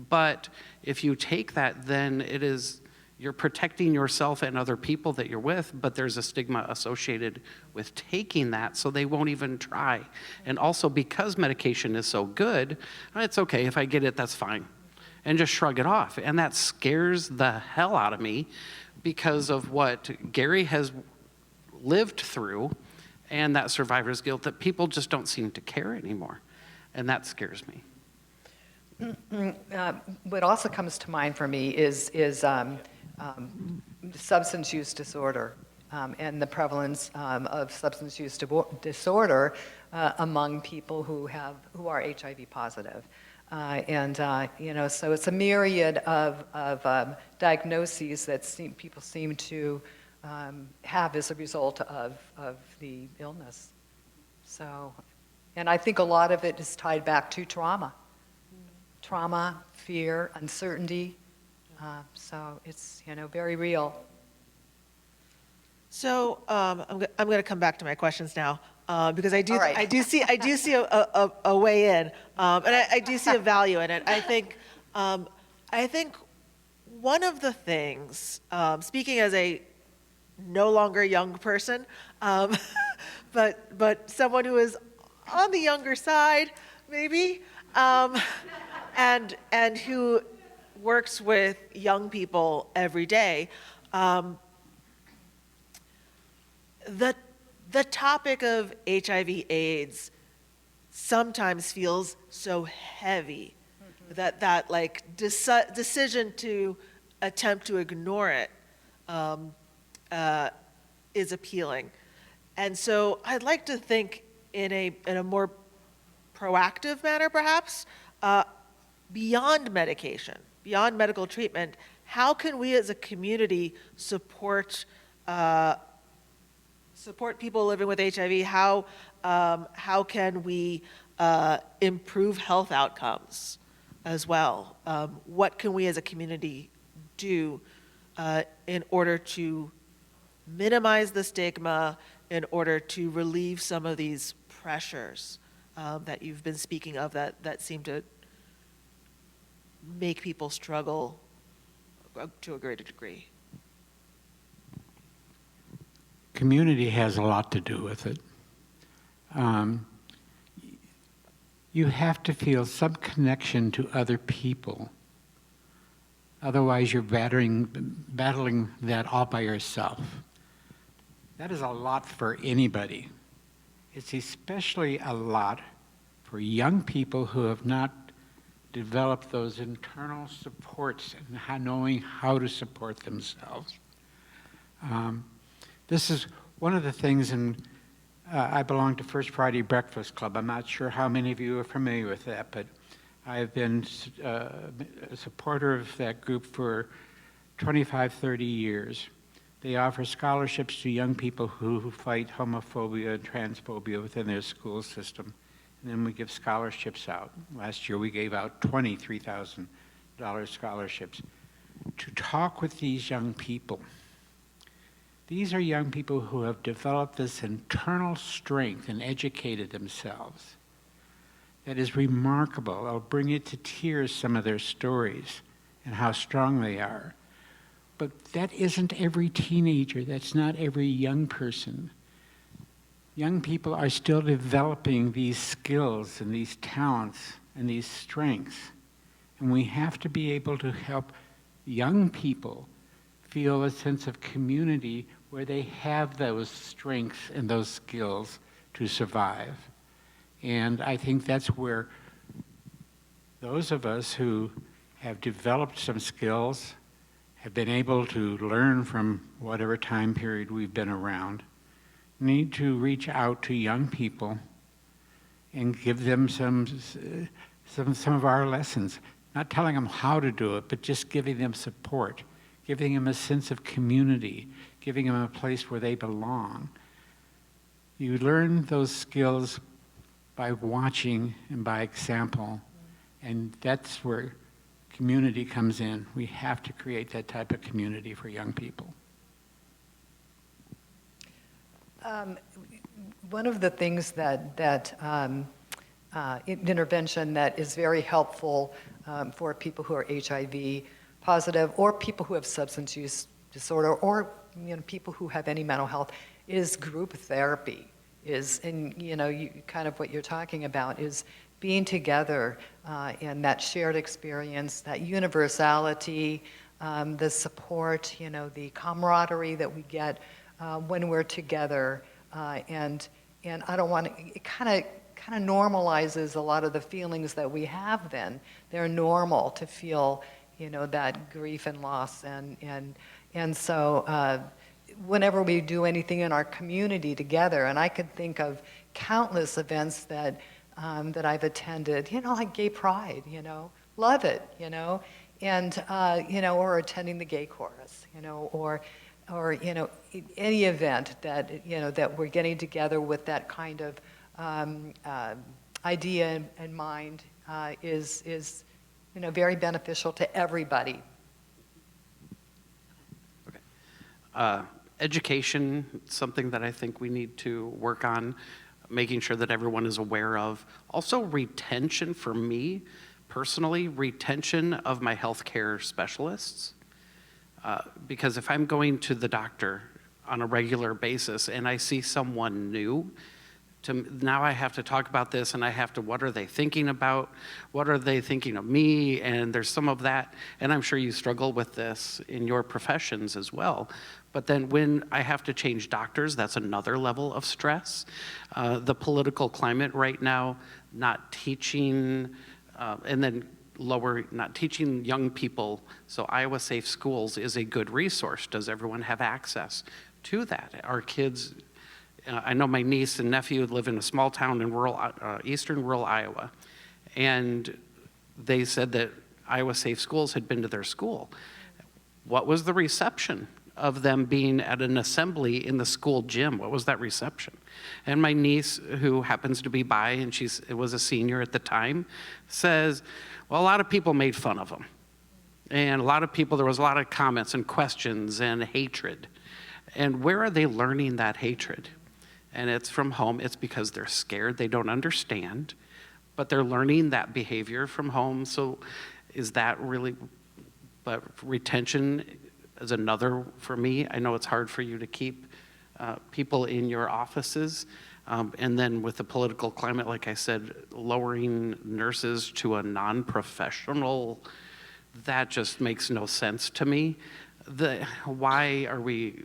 but if you take that, then it is, you're protecting yourself and other people that you're with, but there's a stigma associated with taking that, so they won't even try. And also because medication is so good, it's okay, if I get it, that's fine. And just shrug it off. And that scares the hell out of me because of what Gary has lived through and that survivor's guilt, that people just don't seem to care anymore. And that scares me. What also comes to mind for me is substance use disorder and the prevalence of substance use disorder among people who are HIV positive. So it's a myriad of diagnoses that people seem to have as a result of the illness. So, and I think a lot of it is tied back to trauma, fear, uncertainty. So it's very real. So I'm going to come back to my questions now because I do All right. I do see a way in, and I do see a value in it. I think one of the things, speaking as a no longer young person, but someone who is on the younger side, maybe, and who works with young people every day. The topic of HIV/AIDS sometimes feels so heavy that like decision to attempt to ignore it is appealing. And so I'd like to think in a more proactive manner, perhaps, beyond medication, beyond medical treatment. How can we as a community support people living with HIV? How can we improve health outcomes as well? What can we as a community do in order to minimize the stigma, in order to relieve some of these pressures that you've been speaking of that seem to make people struggle to a greater degree? Community has a lot to do with it. You have to feel some connection to other people. Otherwise, you're battling that all by yourself. That is a lot for anybody. It's especially a lot for young people who have not developed those internal supports and knowing how to support themselves. This is one of the things, and I belong to First Friday Breakfast Club. I'm not sure how many of you are familiar with that, but I've been a supporter of that group for 25, 30 years. They offer scholarships to young people who fight homophobia and transphobia within their school system. And then we give scholarships out. Last year we gave out $23,000 scholarships to talk with these young people. These are young people who have developed this internal strength and educated themselves. That is remarkable. I'll bring you to tears some of their stories and how strong they are. But that isn't every teenager. That's not every young person. Young people are still developing these skills and these talents and these strengths. And we have to be able to help young people feel a sense of community where they have those strengths and those skills to survive. And I think that's where those of us who have developed some skills, have been able to learn from whatever time period we've been around, need to reach out to young people and give them some of our lessons. Not telling them how to do it, but just giving them support, giving them a sense of community, giving them a place where they belong. You learn those skills by watching and by example, and that's where community comes in. We have to create that type of community for young people. One of the things intervention that is very helpful for people who are HIV positive or people who have substance use disorder or people who have any mental health is group therapy. Kind of what you're talking about is being together and that shared experience, that universality, the support, the camaraderie that we get when we're together, and I don't want to. It kind of normalizes a lot of the feelings that we have. Then they're normal to feel, that grief and loss, and so whenever we do anything in our community together, and I could think of countless events that I've attended, like Gay Pride, love it, and or attending the gay chorus, or any event that that we're getting together with that kind of idea in mind is very beneficial to everybody. Okay. Education, something that I think we need to work on, making sure that everyone is aware of. Also retention for me, personally, retention of my healthcare specialists. Because if I'm going to the doctor on a regular basis and I see someone new, now I have to talk about this and I have to, what are they thinking about? What are they thinking of me? And there's some of that, and I'm sure you struggle with this in your professions as well. But then when I have to change doctors, that's another level of stress. The political climate right now, not teaching, and then not teaching young people. So Iowa Safe Schools is a good resource. Does everyone have access to that? Our kids, I know my niece and nephew live in a small town in eastern rural Iowa, and they said that Iowa Safe Schools had been to their school. What was the reception of them being at an assembly in the school gym? What was that reception? And my niece, who happens to be bi, and was a senior at the time, says, well, a lot of people made fun of them. And there was a lot of comments and questions and hatred. And where are they learning that hatred? And it's from home. It's because they're scared. They don't understand. But they're learning that behavior from home. So is that really, but retention is another for me. I know it's hard for you to keep people in your offices. And then with the political climate, like I said, lowering nurses to a non-professional, that just makes no sense to me. Why are we,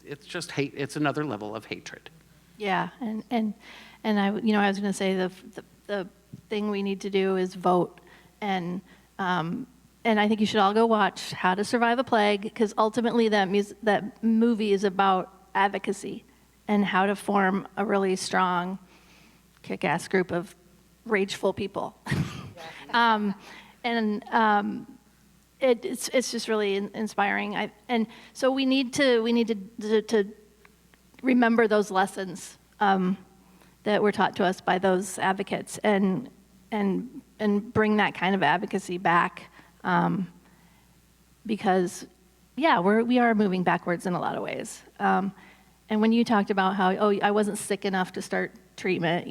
it's just hate, it's another level of hatred. Yeah, and I was going to say the thing we need to do is vote, and I think you should all go watch How to Survive a Plague, because ultimately that movie is about advocacy and how to form a really strong, kick-ass group of rageful people. it's just really inspiring. And so we need to remember those lessons that were taught to us by those advocates, and bring that kind of advocacy back, because we are moving backwards in a lot of ways. And when you talked about how, I wasn't sick enough to start treatment,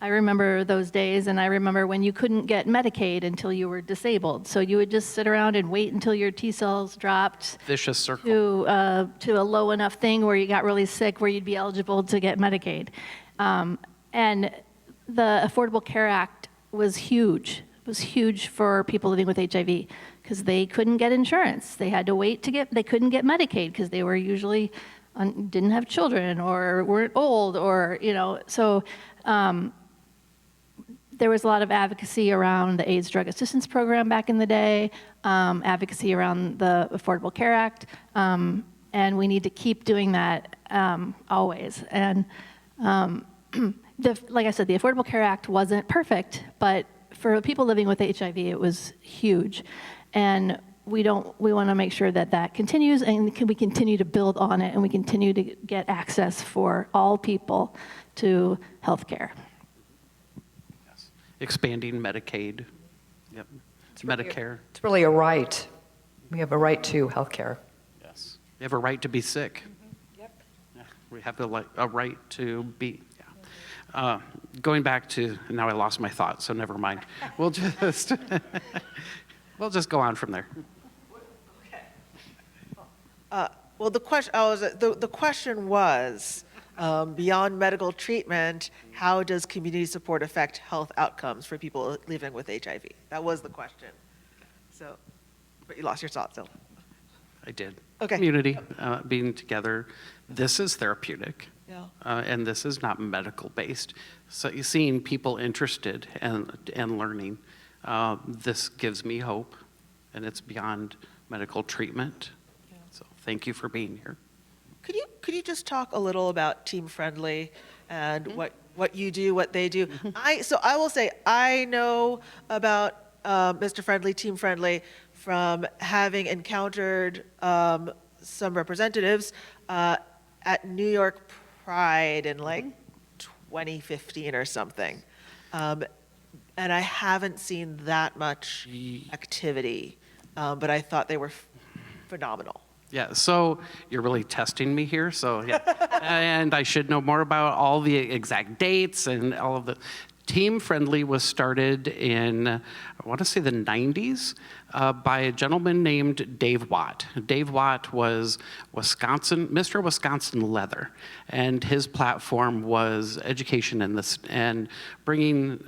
I remember those days, and I remember when you couldn't get Medicaid until you were disabled. So you would just sit around and wait until your T cells dropped Vicious circle. to a low enough thing where you got really sick where you'd be eligible to get Medicaid. And the Affordable Care Act was huge. It was huge for people living with HIV because they couldn't get insurance. They had to wait they couldn't get Medicaid because they were usually didn't have children or weren't old, or, so there was a lot of advocacy around the AIDS Drug Assistance Program back in the day, advocacy around the Affordable Care Act, and we need to keep doing that always. And like I said, the Affordable Care Act wasn't perfect, but for people living with HIV, it was huge. And we want to make sure that continues, and we continue to build on it, and we continue to get access for all people to health care. Yes. Expanding Medicaid. Yep. Medicare. It's really a right. We have a right to health care. Yes. We have a right to be sick. Yep. Yeah. We have a right to be. Going back to, now I lost my thought, so never mind. We'll just go on from there. Well, the question was, beyond medical treatment, how does community support affect health outcomes for people living with HIV? That was the question. So, but you lost your thought still. I did. Okay. Community, being together. This is therapeutic. Yeah. And this is not medical based. So you're seeing people interested and learning. This gives me hope, and it's beyond medical treatment. Yeah. So thank you for being here. Could you just talk a little about Team Friendly and what you do, what they do? I will say I know about Mr. Friendly, Team Friendly, from having encountered some representatives at New York Pride in 2015 or something. And I haven't seen that much activity, but I thought they were phenomenal. Yeah, so you're really testing me here, so yeah. And I should know more about all the exact dates and all of the. Team Friendly was started in, I want to say the 90s, by a gentleman named Dave Watt. Dave Watt was Mr. Wisconsin Leather, and his platform was education and bringing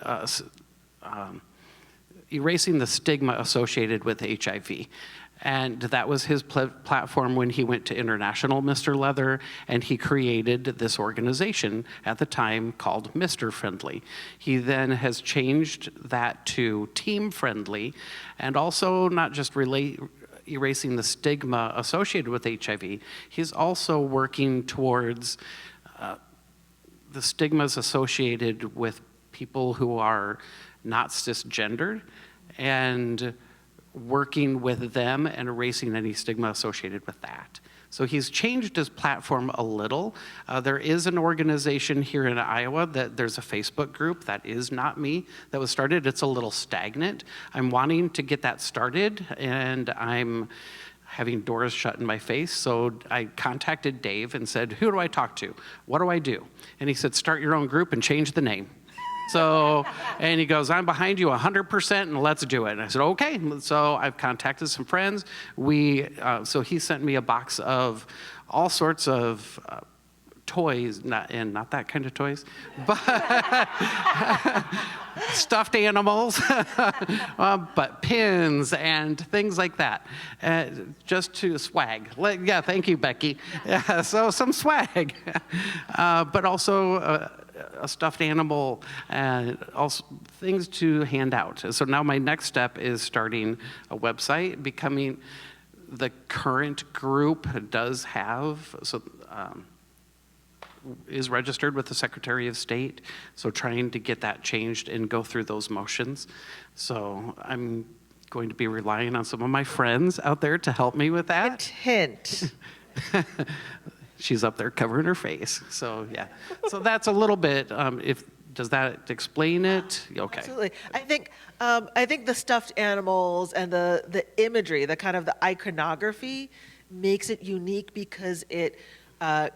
erasing the stigma associated with HIV. And that was his platform when he went to International Mr. Leather, and he created this organization at the time called Mr. Friendly. He then has changed that to Team Friendly, and also not just erasing the stigma associated with HIV, he's also working towards the stigmas associated with people who are not cisgendered, and working with them and erasing any stigma associated with that. So he's changed his platform a little. There is an organization here in Iowa that there's a Facebook group that is not me that was started. It's a little stagnant. I'm wanting to get that started, and I'm having doors shut in my face. So I contacted Dave and said, who do I talk to? What do I do? And he said, start your own group and change the name. So, and he goes, I'm behind you 100% and let's do it. And I said, okay. So I've contacted some friends. So he sent me a box of all sorts of toys, not that kind of toys, but stuffed animals, but pins and things like that, just to swag. Yeah, thank you, Becky. Yeah, so some swag, but also a stuffed animal, and also things to hand out. So now my next step is starting a website, becoming the current group does have, is registered with the Secretary of State, so trying to get that changed and go through those motions. So I'm going to be relying on some of my friends out there to help me with that. Hint. She's up there covering her face. So yeah. So that's a little bit. Does that explain it? Okay. Absolutely. I think the stuffed animals and the imagery, the kind of the iconography, makes it unique because it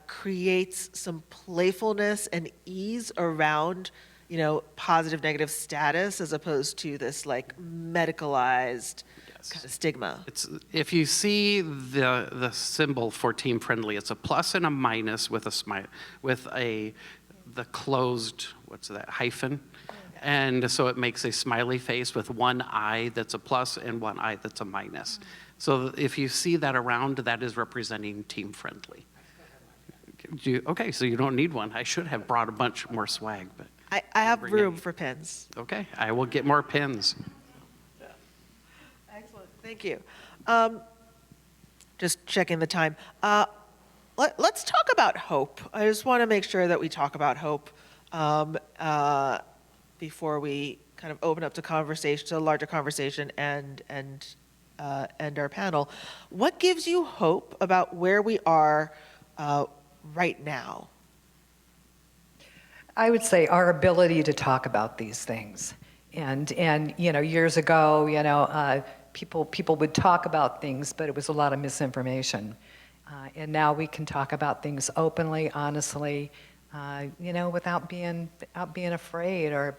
creates some playfulness and ease around, positive, negative status, as opposed to this like medicalized kind of stigma. If you see the symbol for team friendly, it's a plus and a minus with a smile, with the closed, what's that, hyphen? And so it makes a smiley face with one eye that's a plus and one eye that's a minus. So if you see that around, that is representing team friendly. Okay, so you don't need one. I should have brought a bunch more swag, but. I have room for pins. Okay, I will get more pins. Excellent, thank you. Just checking the time. Let's talk about hope. I just want to make sure that we talk about hope before we kind of open up to a larger conversation and our panel. What gives you hope about where we are right now? I would say our ability to talk about these things. And years ago, people would talk about things, but it was a lot of misinformation. And now we can talk about things openly, honestly, without being afraid or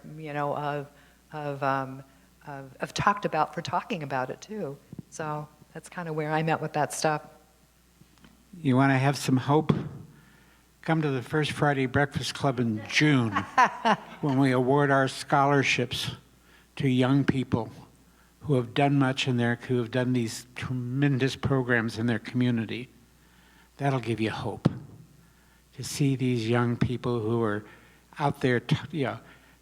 of talked about for talking about it too. So that's kind of where I'm at with that stuff. You want to have some hope? Come to the First Friday Breakfast Club in June when we award our scholarships to young people who have done much who have done these tremendous programs in their community. That'll give you hope to see these young people who are out there.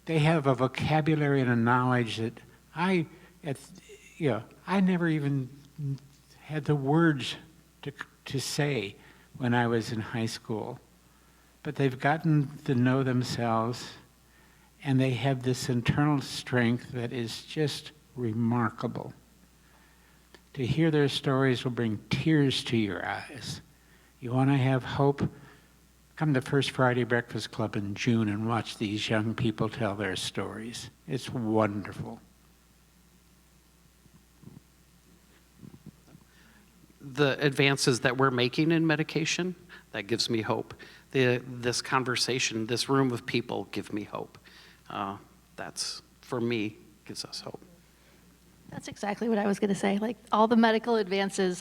They have a vocabulary and a knowledge that I never even had the words to say when I was in high school. But they've gotten to know themselves, and they have this internal strength that is just remarkable. To hear their stories will bring tears to your eyes. You want to have hope? Come to First Friday Breakfast Club in June and watch these young people tell their stories. It's wonderful. The advances that we're making in medication, that gives me hope. This conversation, this room of people give me hope. That's, for me, gives us hope. That's exactly what I was going to say. Like, all the medical advances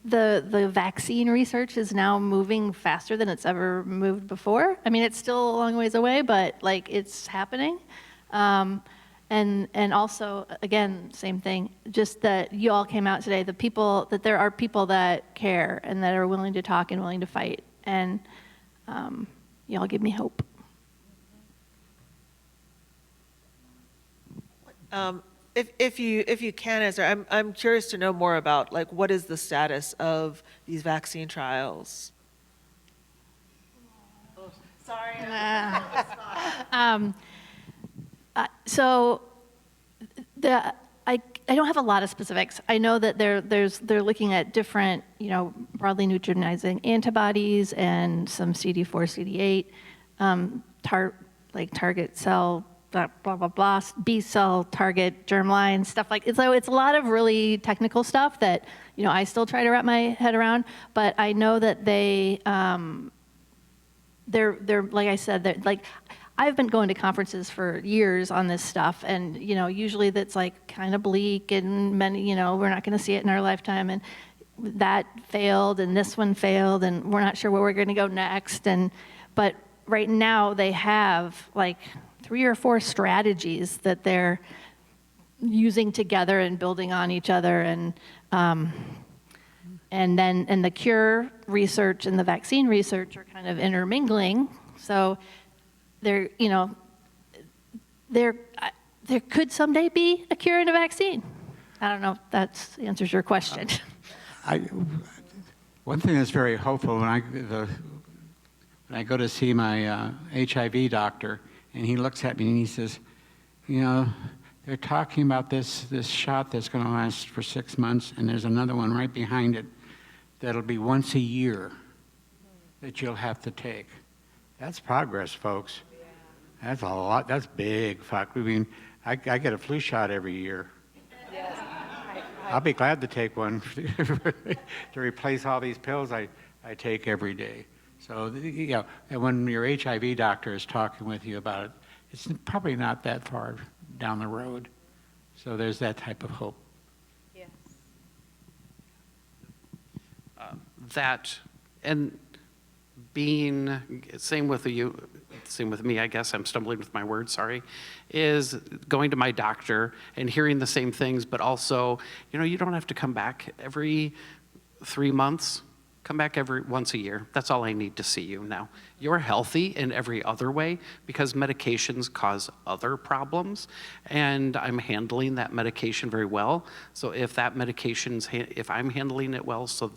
the vaccine research is now moving faster than it's ever moved before. I mean, it's still a long ways away, but like, it's happening. And also, again, same thing, just that you all came out today, that there are people that care and that are willing to talk and willing to fight. And y'all give me hope. If you can answer, I'm curious to know more about, like, what is the status of these vaccine trials? Oh, sorry. So I don't have a lot of specifics. I know that they're looking at different, broadly neutralizing antibodies and some CD4, CD8, target cell, blah, blah, blah, blah, B cell target germline, stuff like, so it's a lot of really technical stuff that, I still try to wrap my head around, but I know that they're like I said, they're like, I've been going to conferences for years on this stuff, and usually that's like kind of bleak, and many, we're not going to see it in our lifetime, and that failed, and this one failed, and we're not sure where we're going to go next. But right now they have like 3 or 4 strategies that they're using together and building on each other, and the cure research and the vaccine research are kind of intermingling. So there could someday be a cure and a vaccine. I don't know if that answers your question. One thing that's very hopeful when I go to see my HIV doctor, and he looks at me and he says, they're talking about this shot that's going to last for 6 months, and there's another one right behind it that'll be once a year that you'll have to take. That's progress, folks. That's a lot. That's big. Fuck. I mean, I get a flu shot every year. Yes. I'll be glad to take one to replace all these pills I take every day. So, you know, and when your HIV doctor is talking with you about it, it's probably not that far down the road. So there's that type of hope. Yes. That, and being, same with you, same with me, I guess, I'm stumbling with my words, sorry, is going to my doctor and hearing the same things, but also, you know, you don't have to come back every 3 months. Come back once a year. That's all I need to see you now. You're healthy in every other way because medications cause other problems, and I'm handling that medication very well. So if that if I'm handling it well, so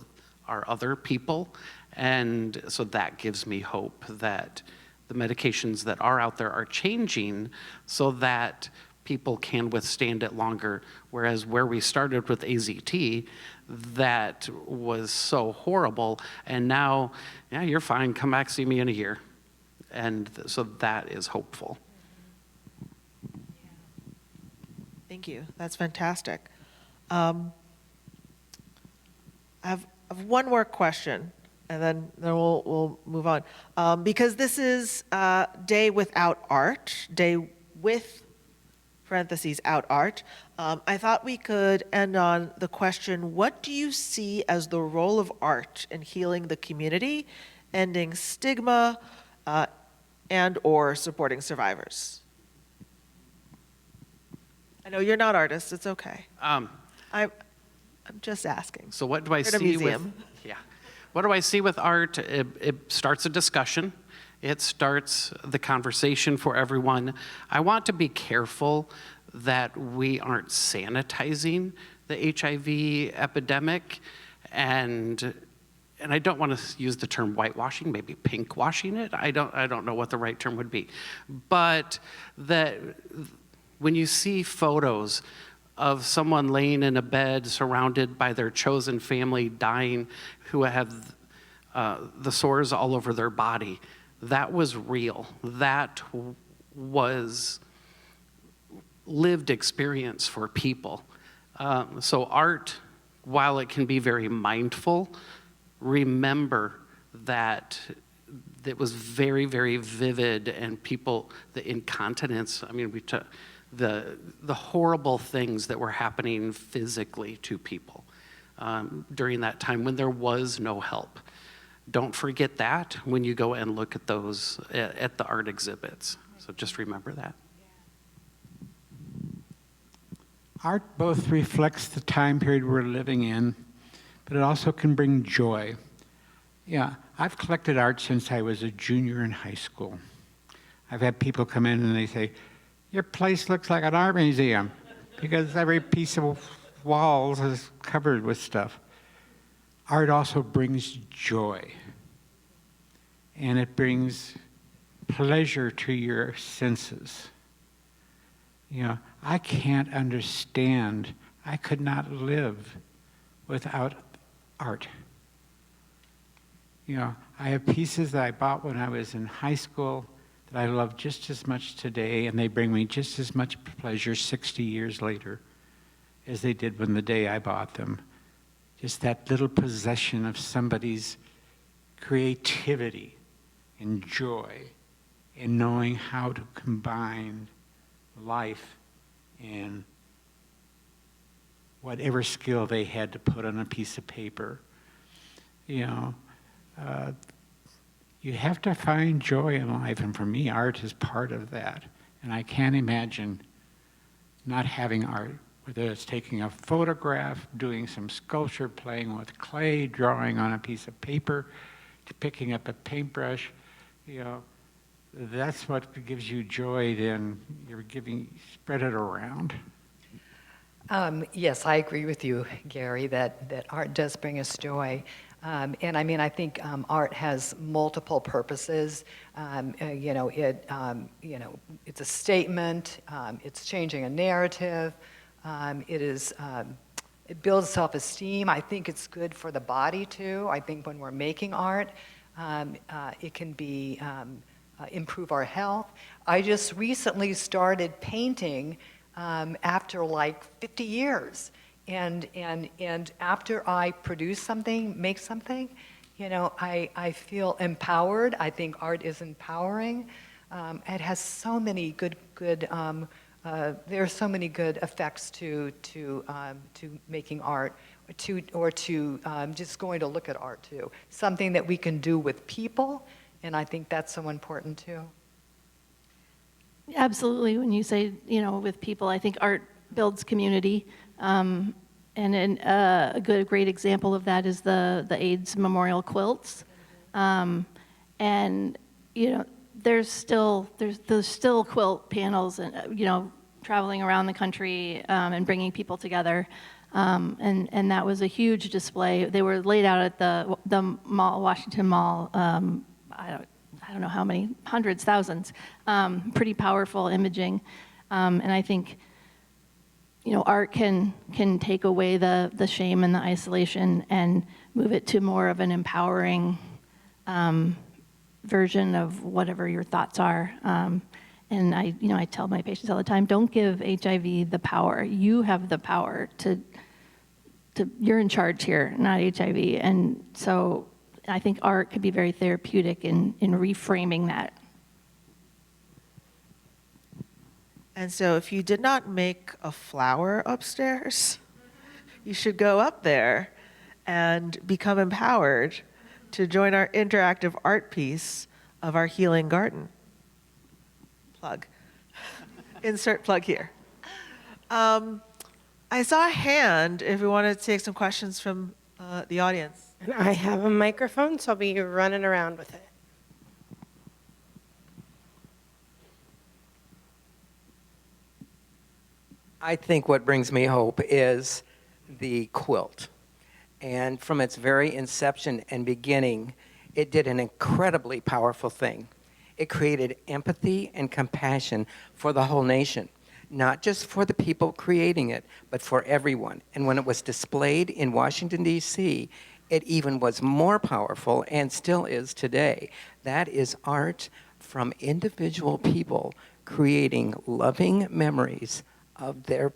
are other people, and so that gives me hope that the medications that are out there are changing so that people can withstand it longer. Whereas where we started with AZT, that was so horrible, and now, yeah, you're fine, come back, see me in a year. And so that is hopeful. Thank you. That's fantastic. I have one more question, and then we'll move on. Because this is Day Without Art, Day with parentheses out art. I thought we could end on the question, what do you see as the role of art in healing the community, ending stigma, and or supporting survivors? I know you're not artists, it's okay. I'm just asking. So what do I We're at a see museum. What do I see with art? It starts a discussion. It starts the conversation for everyone. I want to be careful that we aren't sanitizing the HIV epidemic, and I don't want to use the term whitewashing, maybe pinkwashing it. I don't know what the right term would be. But that when you see photos of someone laying in a bed surrounded by their chosen family dying, who have the sores all over their body, that was real. That was lived experience for people. So art, while it can be very mindful, remember that it was very, very vivid, and people, the incontinence, I mean, the horrible things that were happening physically to people during that time when there was no help. Don't forget that when you go and look at those, at the art exhibits. So just remember that. Art both reflects the time period we're living in, but it also can bring joy. Yeah, I've collected art since I was a junior in high school. I've had people come in and they say, your place looks like an art museum because every piece of walls is covered with stuff. Art also brings joy, and it brings pleasure to your senses. You know, I can't understand, I could not live without art. You know, I have pieces that I bought when I was in high school that I love just as much today, and they bring me just as much pleasure 60 years later as they did when the day I bought them. Just that little possession of somebody's creativity and joy in knowing how to combine life and whatever skill they had to put on a piece of paper. You know, you have to find joy in life, and for me, art is part of that. And I can't imagine not having art, whether it's taking a photograph, doing some sculpture, playing with clay, drawing on a piece of paper, to picking up a paintbrush. You know, that's what gives you joy. Then you're spread it around. Yes, I agree with you, Gary, that art does bring us joy. And I mean, I think art has multiple purposes. It's a statement. It's changing a narrative. It builds self-esteem. I think it's good for the body too. I think when we're making art, it can be improve our health. I just recently started painting after like 50 years. And after I produce something, make something, I feel empowered. I think art is empowering. It has so many good there are so many good effects to making art, or to just going to look at art too. Something that we can do with people, and I think that's so important too. Absolutely. When you say, with people, I think art builds community. And a great example of that is the AIDS memorial quilts. And, there's still quilt panels and, traveling around the country and bringing people together. And that was a huge display. They were laid out at the mall, Washington Mall. I don't know how many, hundreds, thousands. Pretty powerful imaging. And I think, art can take away the shame and the isolation and move it to more of an empowering version of whatever your thoughts are. And I tell my patients all the time, don't give HIV the power. You have the power to you're in charge here, not HIV. And so I think art could be very therapeutic in reframing that. And so if you did not make a flower upstairs, you should go up there and become empowered to join our interactive art piece of our healing garden. Plug. Insert plug here. I saw a hand if we wanted to take some questions from the audience. And I have a microphone, so I'll be running around with it. I think what brings me hope is the quilt. And from its very inception and beginning, it did an incredibly powerful thing. It created empathy and compassion for the whole nation, not just for the people creating it, but for everyone. And when it was displayed in Washington, D.C., it even was more powerful and still is today. That is art from individual people creating loving memories of their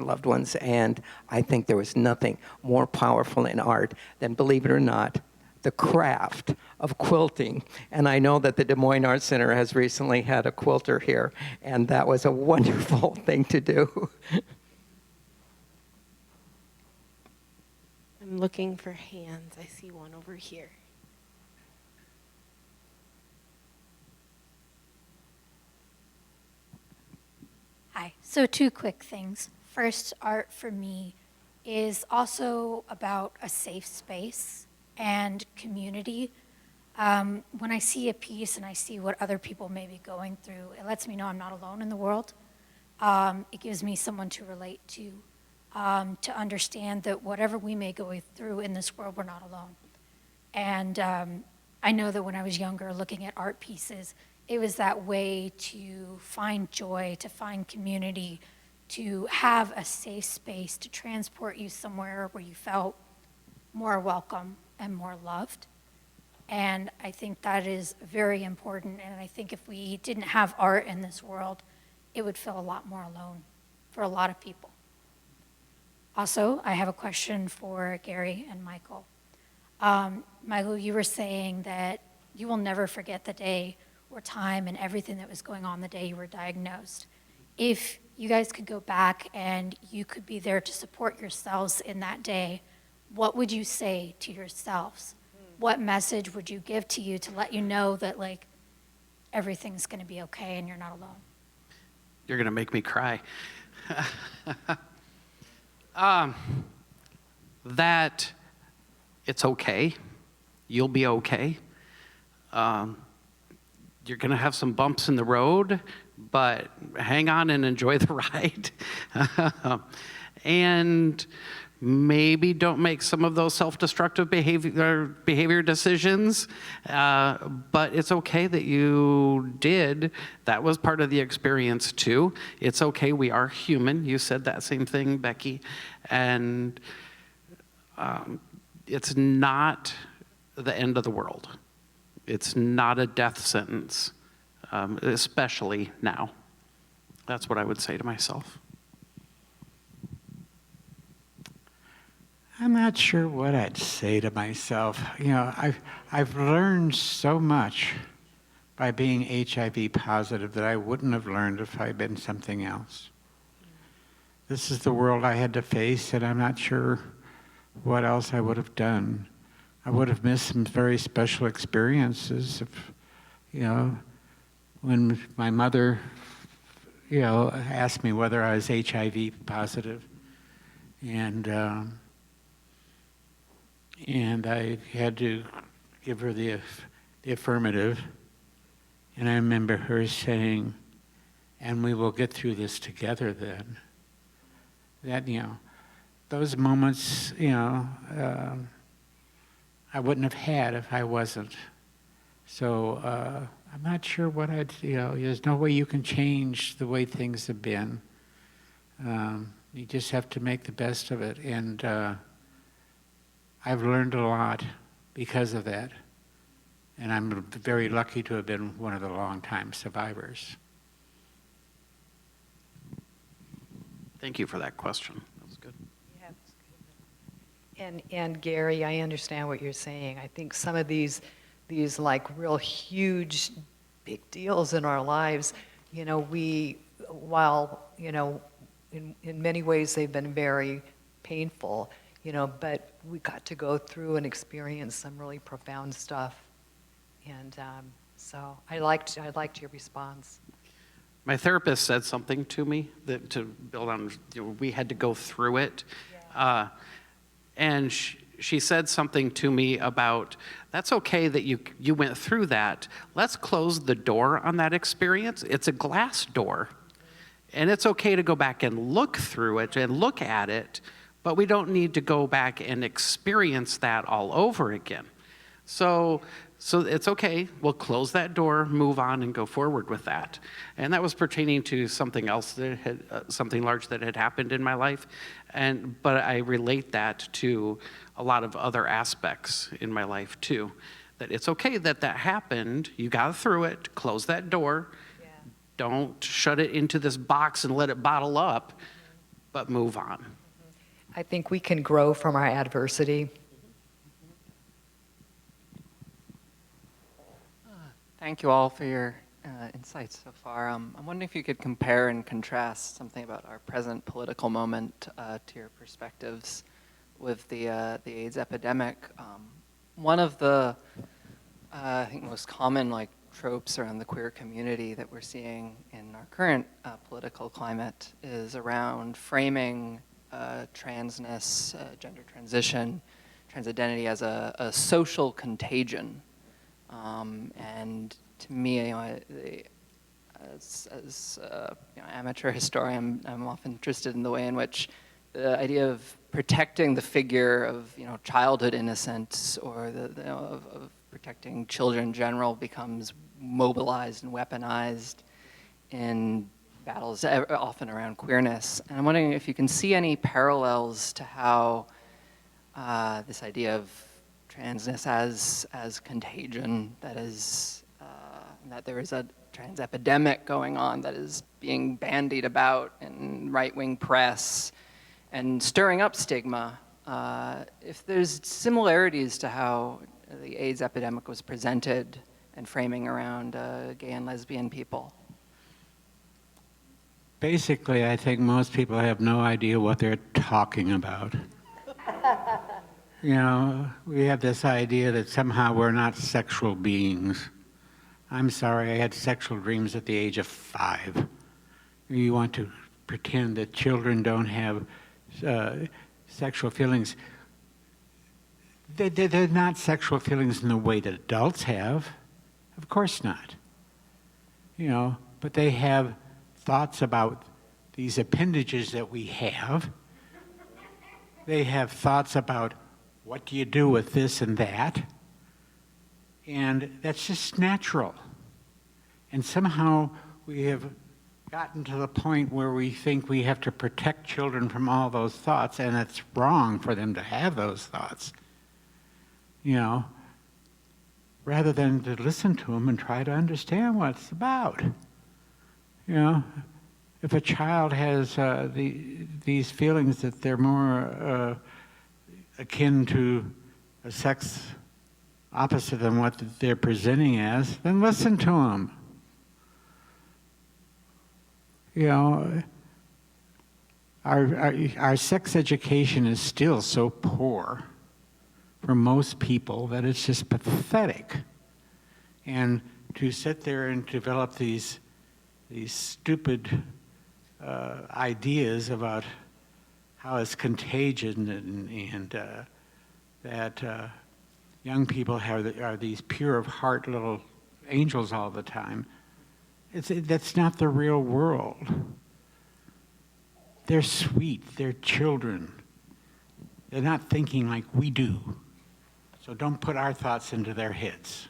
loved ones, and I think there was nothing more powerful in art than, believe it or not, the craft of quilting. And I know that the Des Moines Art Center has recently had a quilter here, and that was a wonderful thing to do. I'm looking for hands. I see one over here. Hi. So 2 quick things. First, art for me is also about a safe space and community. When I see a piece and I see what other people may be going through, it lets me know I'm not alone in the world. It gives me someone to relate to understand that whatever we may go through in this world, we're not alone. And I know that when I was younger, looking at art pieces, it was that way to find joy, to find community, to have a safe space, to transport you somewhere where you felt more welcome and more loved. And I think that is very important. And I think if we didn't have art in this world, it would feel a lot more alone for a lot of people. Also, I have a question for Gary and Michael. Michael, you were saying that you will never forget the day or time and everything that was going on the day you were diagnosed. If you guys could go back and you could be there to support yourselves in that day, what would you say to yourselves? What message would you give to you to let you know that like everything's gonna be okay and you're not alone? You're gonna make me cry. That it's okay. You'll be okay. You're gonna have some bumps in the road, but hang on and enjoy the ride. And maybe don't make some of those self-destructive behavior decisions, but it's okay that you did. That was part of the experience too. It's okay, we are human. You said that same thing, Becky. And it's not the end of the world. It's not a death sentence, especially now. That's what I would say to myself. I'm not sure what I'd say to myself. You know, I've learned so much by being HIV positive that I wouldn't have learned if I'd been something else. This is the world I had to face, and I'm not sure what else I would have done. I would have missed some very special experiences if, you know, when my mother, you know, asked me whether I was HIV positive, and I had to give her the affirmative. And I remember her saying, "And we will get through this together then." That, you know, those moments, you know, I wouldn't have had if I wasn't. So I'm not sure what I'd, you know, there's no way you can change the way things have been. You just have to make the best of it. And I've learned a lot because of that. And I'm very lucky to have been one of the longtime survivors. Thank you for that question. That was good. Yeah, that's good. And Gary, I understand what you're saying. I think some of these like real huge, big deals in our lives, you know, while, you know, in many ways they've been very painful, you know, but we got to go through and experience some really profound stuff. And so I liked your response. My therapist said something to me that, to build on, you know, we had to go through it. Yeah. And she said something to me about, that's okay that you went through that. Let's close the door on that experience. It's a glass door. And it's okay to go back and look through it and look at it, but we don't need to go back and experience that all over again. So it's okay, we'll close that door, move on, and go forward with that. And that was pertaining to something else that had, something large that had happened in my life. But I relate that to a lot of other aspects in my life too. That it's okay that happened, you got through it, close that door. Yeah. Don't shut it into this box and let it bottle up, but move on. I think we can grow from our adversity. Thank you all for your insights so far. I'm wondering if you could compare and contrast something about our present political moment to your perspectives with the AIDS epidemic. One of the, I think, most common like tropes around the queer community that we're seeing in our current political climate is around framing transness, gender transition, transidentity as a social contagion. And to me, you know, as you know, amateur historian, I'm often interested in the way in which the idea of protecting the figure of, you know, childhood innocence or you know, of protecting children in general becomes mobilized and weaponized in battles often around queerness. And I'm wondering if you can see any parallels to how this idea of transness as contagion, that is, that there is a trans epidemic going on that is being bandied about in right-wing press and stirring up stigma. If there's similarities to how the AIDS epidemic was presented and framing around gay and lesbian people. Basically, I think most people have no idea what they're talking about. You know, we have this idea that somehow we're not sexual beings. I'm sorry, I had sexual dreams at the age of 5. You want to pretend that children don't have sexual feelings. They're not sexual feelings in the way that adults have. Of course not. You know, but they have thoughts about these appendages that we have. They have thoughts about what do you do with this and that. And that's just natural. And somehow we have gotten to the point where we think we have to protect children from all those thoughts, and it's wrong for them to have those thoughts. You know, rather than to listen to them and try to understand what it's about. You know, if a child has these feelings that they're more akin to a sex opposite than what they're presenting as, then listen to them. You know, our sex education is still so poor for most people that it's just pathetic. And to sit there and develop these stupid ideas about how it's contagion and that young people are these pure of heart little angels all the time. That's not the real world. They're sweet, they're children. They're not thinking like we do. So don't put our thoughts into their heads.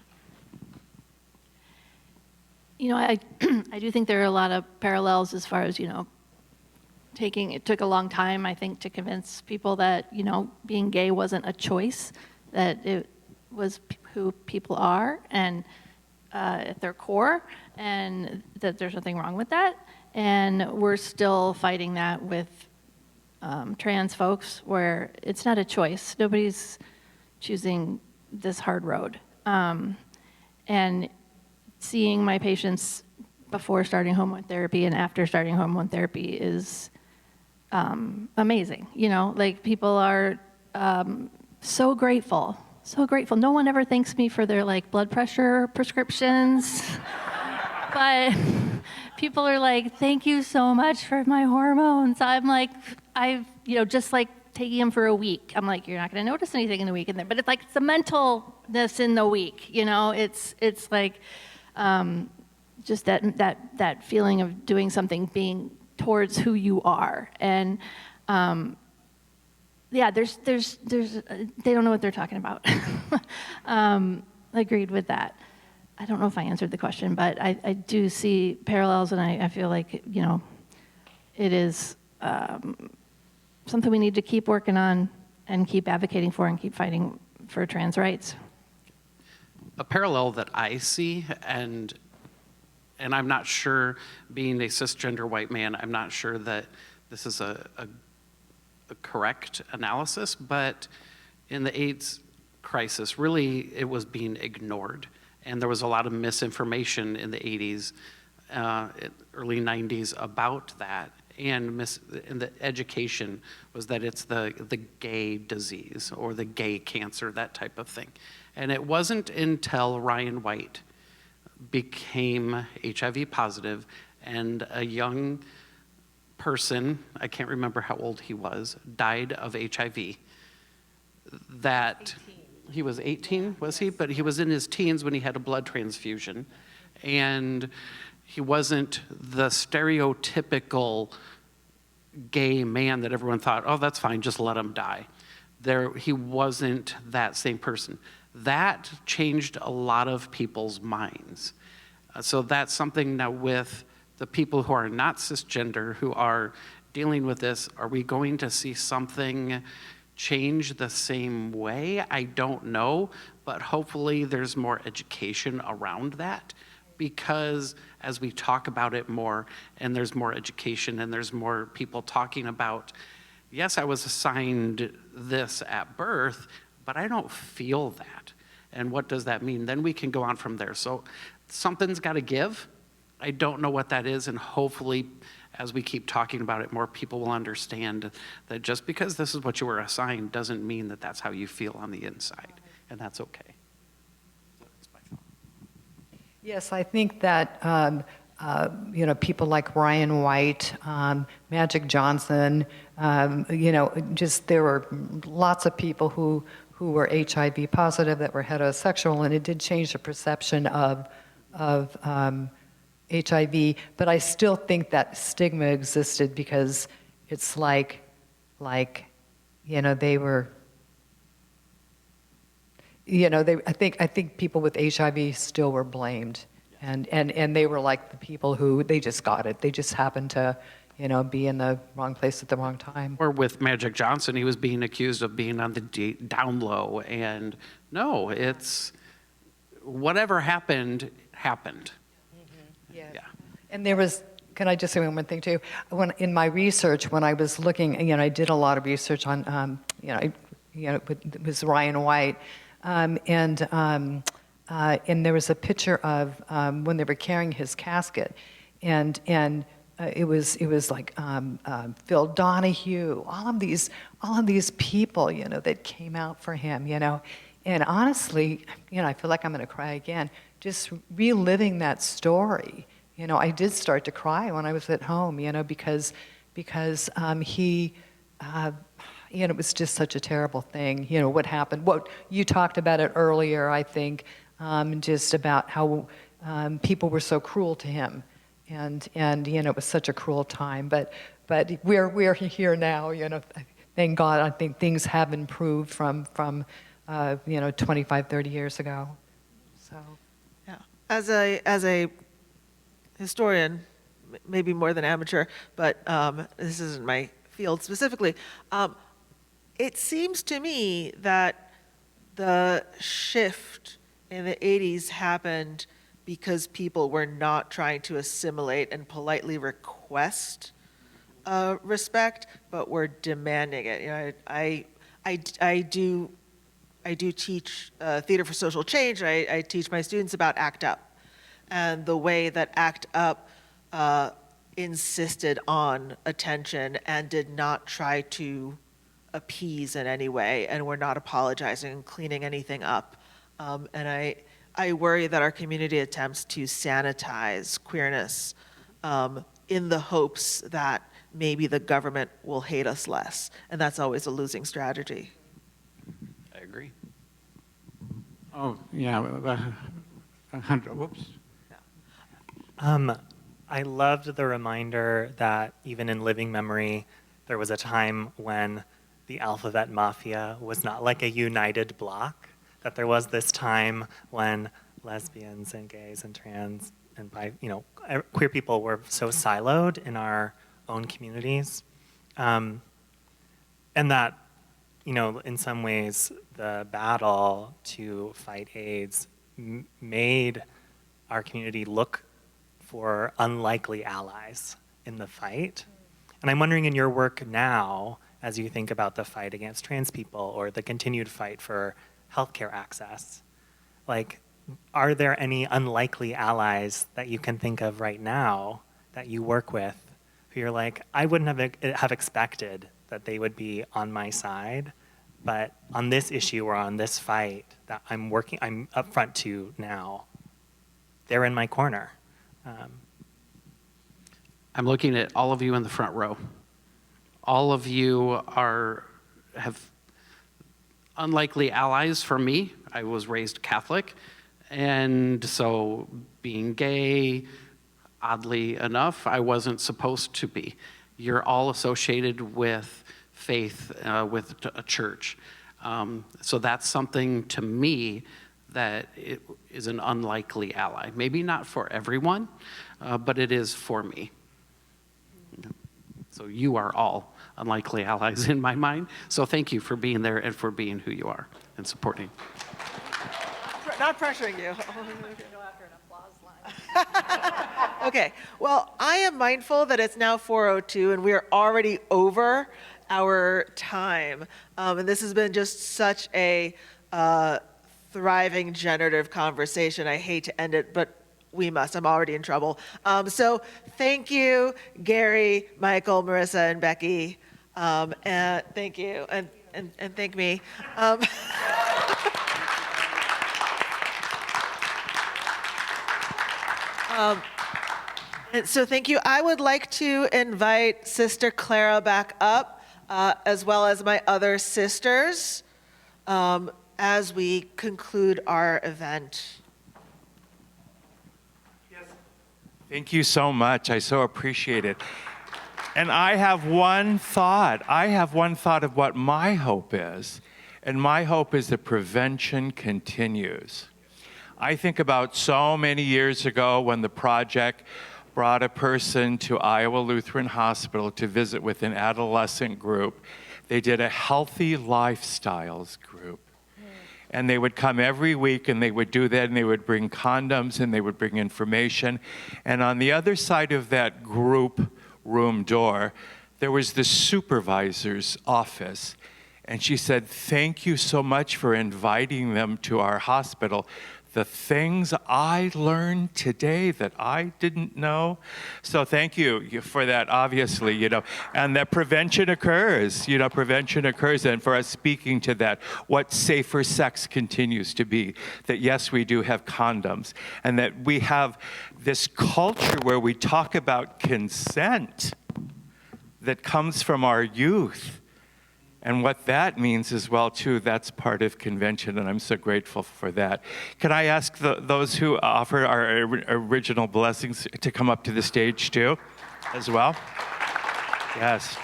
You know, I do think there are a lot of parallels as far as, you know, it took a long time, I think, to convince people that, you know, being gay wasn't a choice, that it was who people are and at their core, and that there's nothing wrong with that. And we're still fighting that with trans folks, where it's not a choice. Nobody's choosing this hard road. And seeing my patients before starting hormone therapy and after starting hormone therapy is amazing. You know, like, people are so grateful, so grateful. No one ever thanks me for their, like, blood pressure prescriptions, but people are like, thank you so much for my hormones. I'm like, you know, just like taking them for a week. I'm like, you're not going to notice anything in the week, but it's like, it's the mentalness in the week, you know. It's like just that feeling of doing something, being towards who you are. And yeah, there's they don't know what they're talking about. Agreed with that. I don't know if I answered the question, but I do see parallels, and I feel like, you know, it is something we need to keep working on and keep advocating for and keep fighting for trans rights. A parallel that I see, and I'm not sure, being a cisgender white man, I'm not sure that this is a correct analysis, but in the AIDS crisis, really it was being ignored. And there was a lot of misinformation in the 80s, early 90s about that. And the education was that it's the gay disease or the gay cancer, that type of thing. And it wasn't until Ryan White became HIV positive and a young person, I can't remember how old he was, died of HIV, that 18. He was 18, was he? But he was in his teens when he had a blood transfusion. And he wasn't the stereotypical gay man that everyone thought, oh, that's fine, just let him die. He wasn't that same person. That changed a lot of people's minds. So that's something now with the people who are not cisgender, who are dealing with this, are we going to see something change the same way? I don't know, but hopefully there's more education around that, because as we talk about it more and there's more education and there's more people talking about, yes, I was assigned this at birth, but I don't feel that. And what does that mean? Then we can go on from there. So something's got to give. I don't know what that is, and hopefully as we keep talking about it, more people will understand that just because this is what you were assigned doesn't mean that that's how you feel on the inside, and that's okay. Yes, I think that you know, people like Ryan White, Magic Johnson, you know, just there were lots of people who were HIV positive that were heterosexual, and it did change the perception of HIV, but I still think that stigma existed because it's like they were, I think people with HIV still were blamed. And they were like the people who, they just got it. They just happened to, be in the wrong place at the wrong time. Or with Magic Johnson, he was being accused of being on the down low. And no, it's whatever happened, happened. Yes. Yeah. And there was, can I just say one more thing too? In my research, when I was looking, I did a lot of research on, it was Ryan White. And there was a picture of when they were carrying his casket, and it was like Phil Donahue, all of these people, that came out for him, and honestly, I feel like I'm going to cry again, just reliving that story. I did start to cry when I was at home, because he. It was just such a terrible thing, what happened. What you talked about it earlier, I think, just about how people were so cruel to him, and it was such a cruel time. But we're here now, Thank God. I think things have improved from 25, 30 years ago. So, yeah. As a historian, maybe more than amateur, but this isn't my field specifically. It seems to me that the shift in the 80s happened because people were not trying to assimilate and politely request respect, but were demanding it. I do teach theater for social change. I teach my students about ACT UP, and the way that ACT UP insisted on attention and did not try to appease in any way, and we're not apologizing and cleaning anything up. And I worry that our community attempts to sanitize queerness in the hopes that maybe the government will hate us less, and that's always a losing strategy. I agree. Oh, yeah. Whoops. I loved the reminder that even in living memory, there was a time when the alphabet mafia was not like a united bloc, that there was this time when lesbians and gays and trans and queer people were so siloed in our own communities. And that, in some ways, the battle to fight AIDS made our community look for unlikely allies in the fight. And I'm wondering, in your work now, as you think about the fight against trans people or the continued fight for healthcare access, are there any unlikely allies that you can think of right now that you work with who you're like, I wouldn't have expected that they would be on my side, but on this issue or on this fight that I'm upfront to now, they're in my corner. I'm looking at all of you in the front row. All of you have unlikely allies for me. I was raised Catholic, and so being gay, oddly enough, I wasn't supposed to be. You're all associated with faith, with a church. So that's something to me that it is an unlikely ally. Maybe not for everyone, but it is for me. So you are all unlikely allies in my mind. So thank you for being there and for being who you are and supporting. Not pressuring you. Okay, well, I am mindful that it's now 4:02 and we are already over our time. And this has been just such a thriving, generative conversation. I hate to end it, but we must. I'm already in trouble. So thank you, Gary, Michael, Marissa, and Becky. And thank you, and thank me. And so thank you. I would like to invite Sister Clara back up, as well as my other sisters, as we conclude our event. Thank you so much. I so appreciate it. And I have one thought. I have one thought of what my hope is. And my hope is that prevention continues. I think about so many years ago when the project brought a person to Iowa Lutheran Hospital to visit with an adolescent group. They did a healthy lifestyles group. And they would come every week and they would do that, and they would bring condoms and they would bring information. And on the other side of that group room door, there was the supervisor's office. And she said, "Thank you so much for inviting them to our hospital. The things I learned today that I didn't know." So thank you for that, obviously, and that prevention occurs, prevention occurs. And for us speaking to that, what safer sex continues to be, that yes, we do have condoms, and that we have this culture where we talk about consent that comes from our youth. And what that means as well, too, that's part of convention, and I'm so grateful for that. Can I ask those who offer our original blessings to come up to the stage, too, as well? Yes.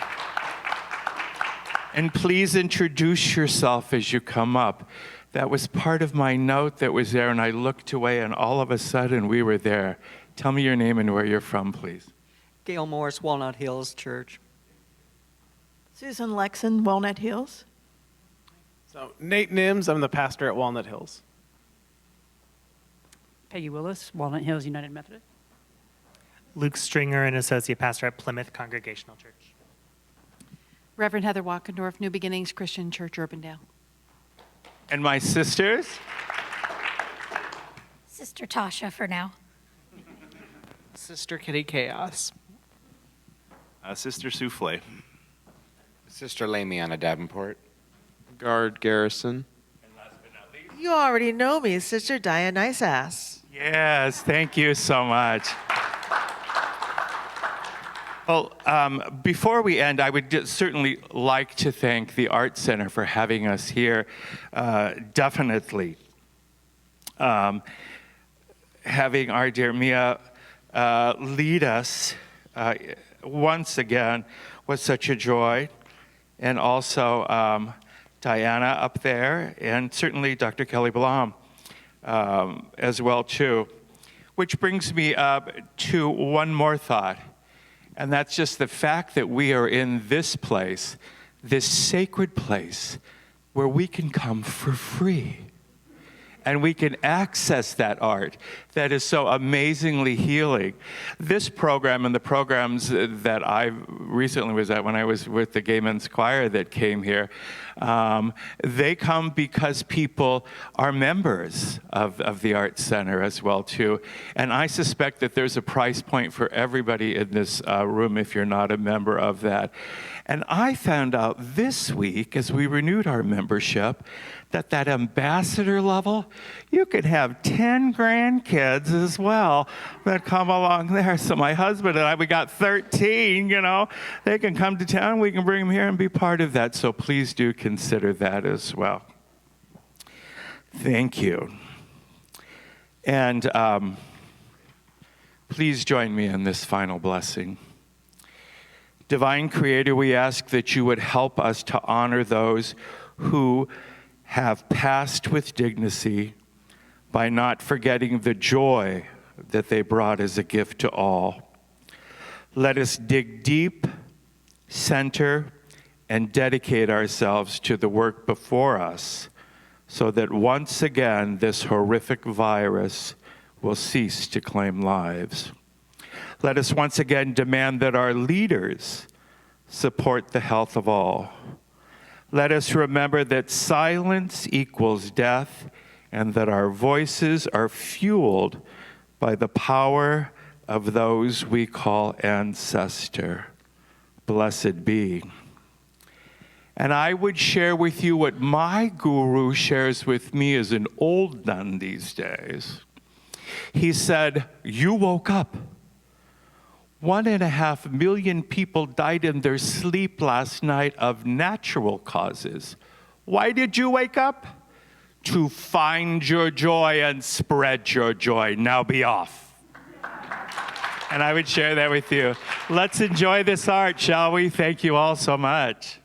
And please introduce yourself as you come up. That was part of my note that was there, and I looked away, and all of a sudden, we were there. Tell me your name and where you're from, please. Gail Morris, Walnut Hills Church. Susan Lexington, Walnut Hills. So Nate Nimms, I'm the pastor at Walnut Hills. Peggy Willis, Walnut Hills United Methodist. Luke Stringer, an associate pastor at Plymouth Congregational Church. Reverend Heather Wachendorf, New Beginnings Christian Church, Urbandale. And my sisters? Sister Tasha for now. Sister Kitty Chaos. Sister Souffle. Sister Lamiana Davenport. Guard Garrison. You already know me, Sister Dionysus. Yes, thank you so much. Well, before we end, I would certainly like to thank the Art Center for having us here. Definitely. Having our dear Mia lead us once again was such a joy. And also Diana up there, and certainly Dr. Kelly Blom as well, too. Which brings me up to one more thought, and that's just the fact that we are in this place, this sacred place, where we can come for free. And we can access that art that is so amazingly healing. This program and the programs that I recently was at when I was with the Gay Men's Choir that came here, they come because people are members of the Art Center as well, too. And I suspect that there's a price point for everybody in this room if you're not a member of that. And I found out this week, as we renewed our membership, that ambassador level, you could have 10 grandkids as well that come along there. So my husband and I, we got 13, They can come to town, we can bring them here and be part of that. So please do consider that as well. Thank you. And please join me in this final blessing. Divine Creator, we ask that you would help us to honor those who have passed with dignity by not forgetting the joy that they brought as a gift to all. Let us dig deep, center, and dedicate ourselves to the work before us so that once again this horrific virus will cease to claim lives. Let us once again demand that our leaders support the health of all. Let us remember that silence equals death and that our voices are fueled by the power of those we call ancestor. Blessed be. And I would share with you what my guru shares with me as an old nun these days. He said, "You woke up. 1.5 million people died in their sleep last night of natural causes. Why did you wake up? To find your joy and spread your joy. Now be off." And I would share that with you. Let's enjoy this art, shall we? Thank you all so much.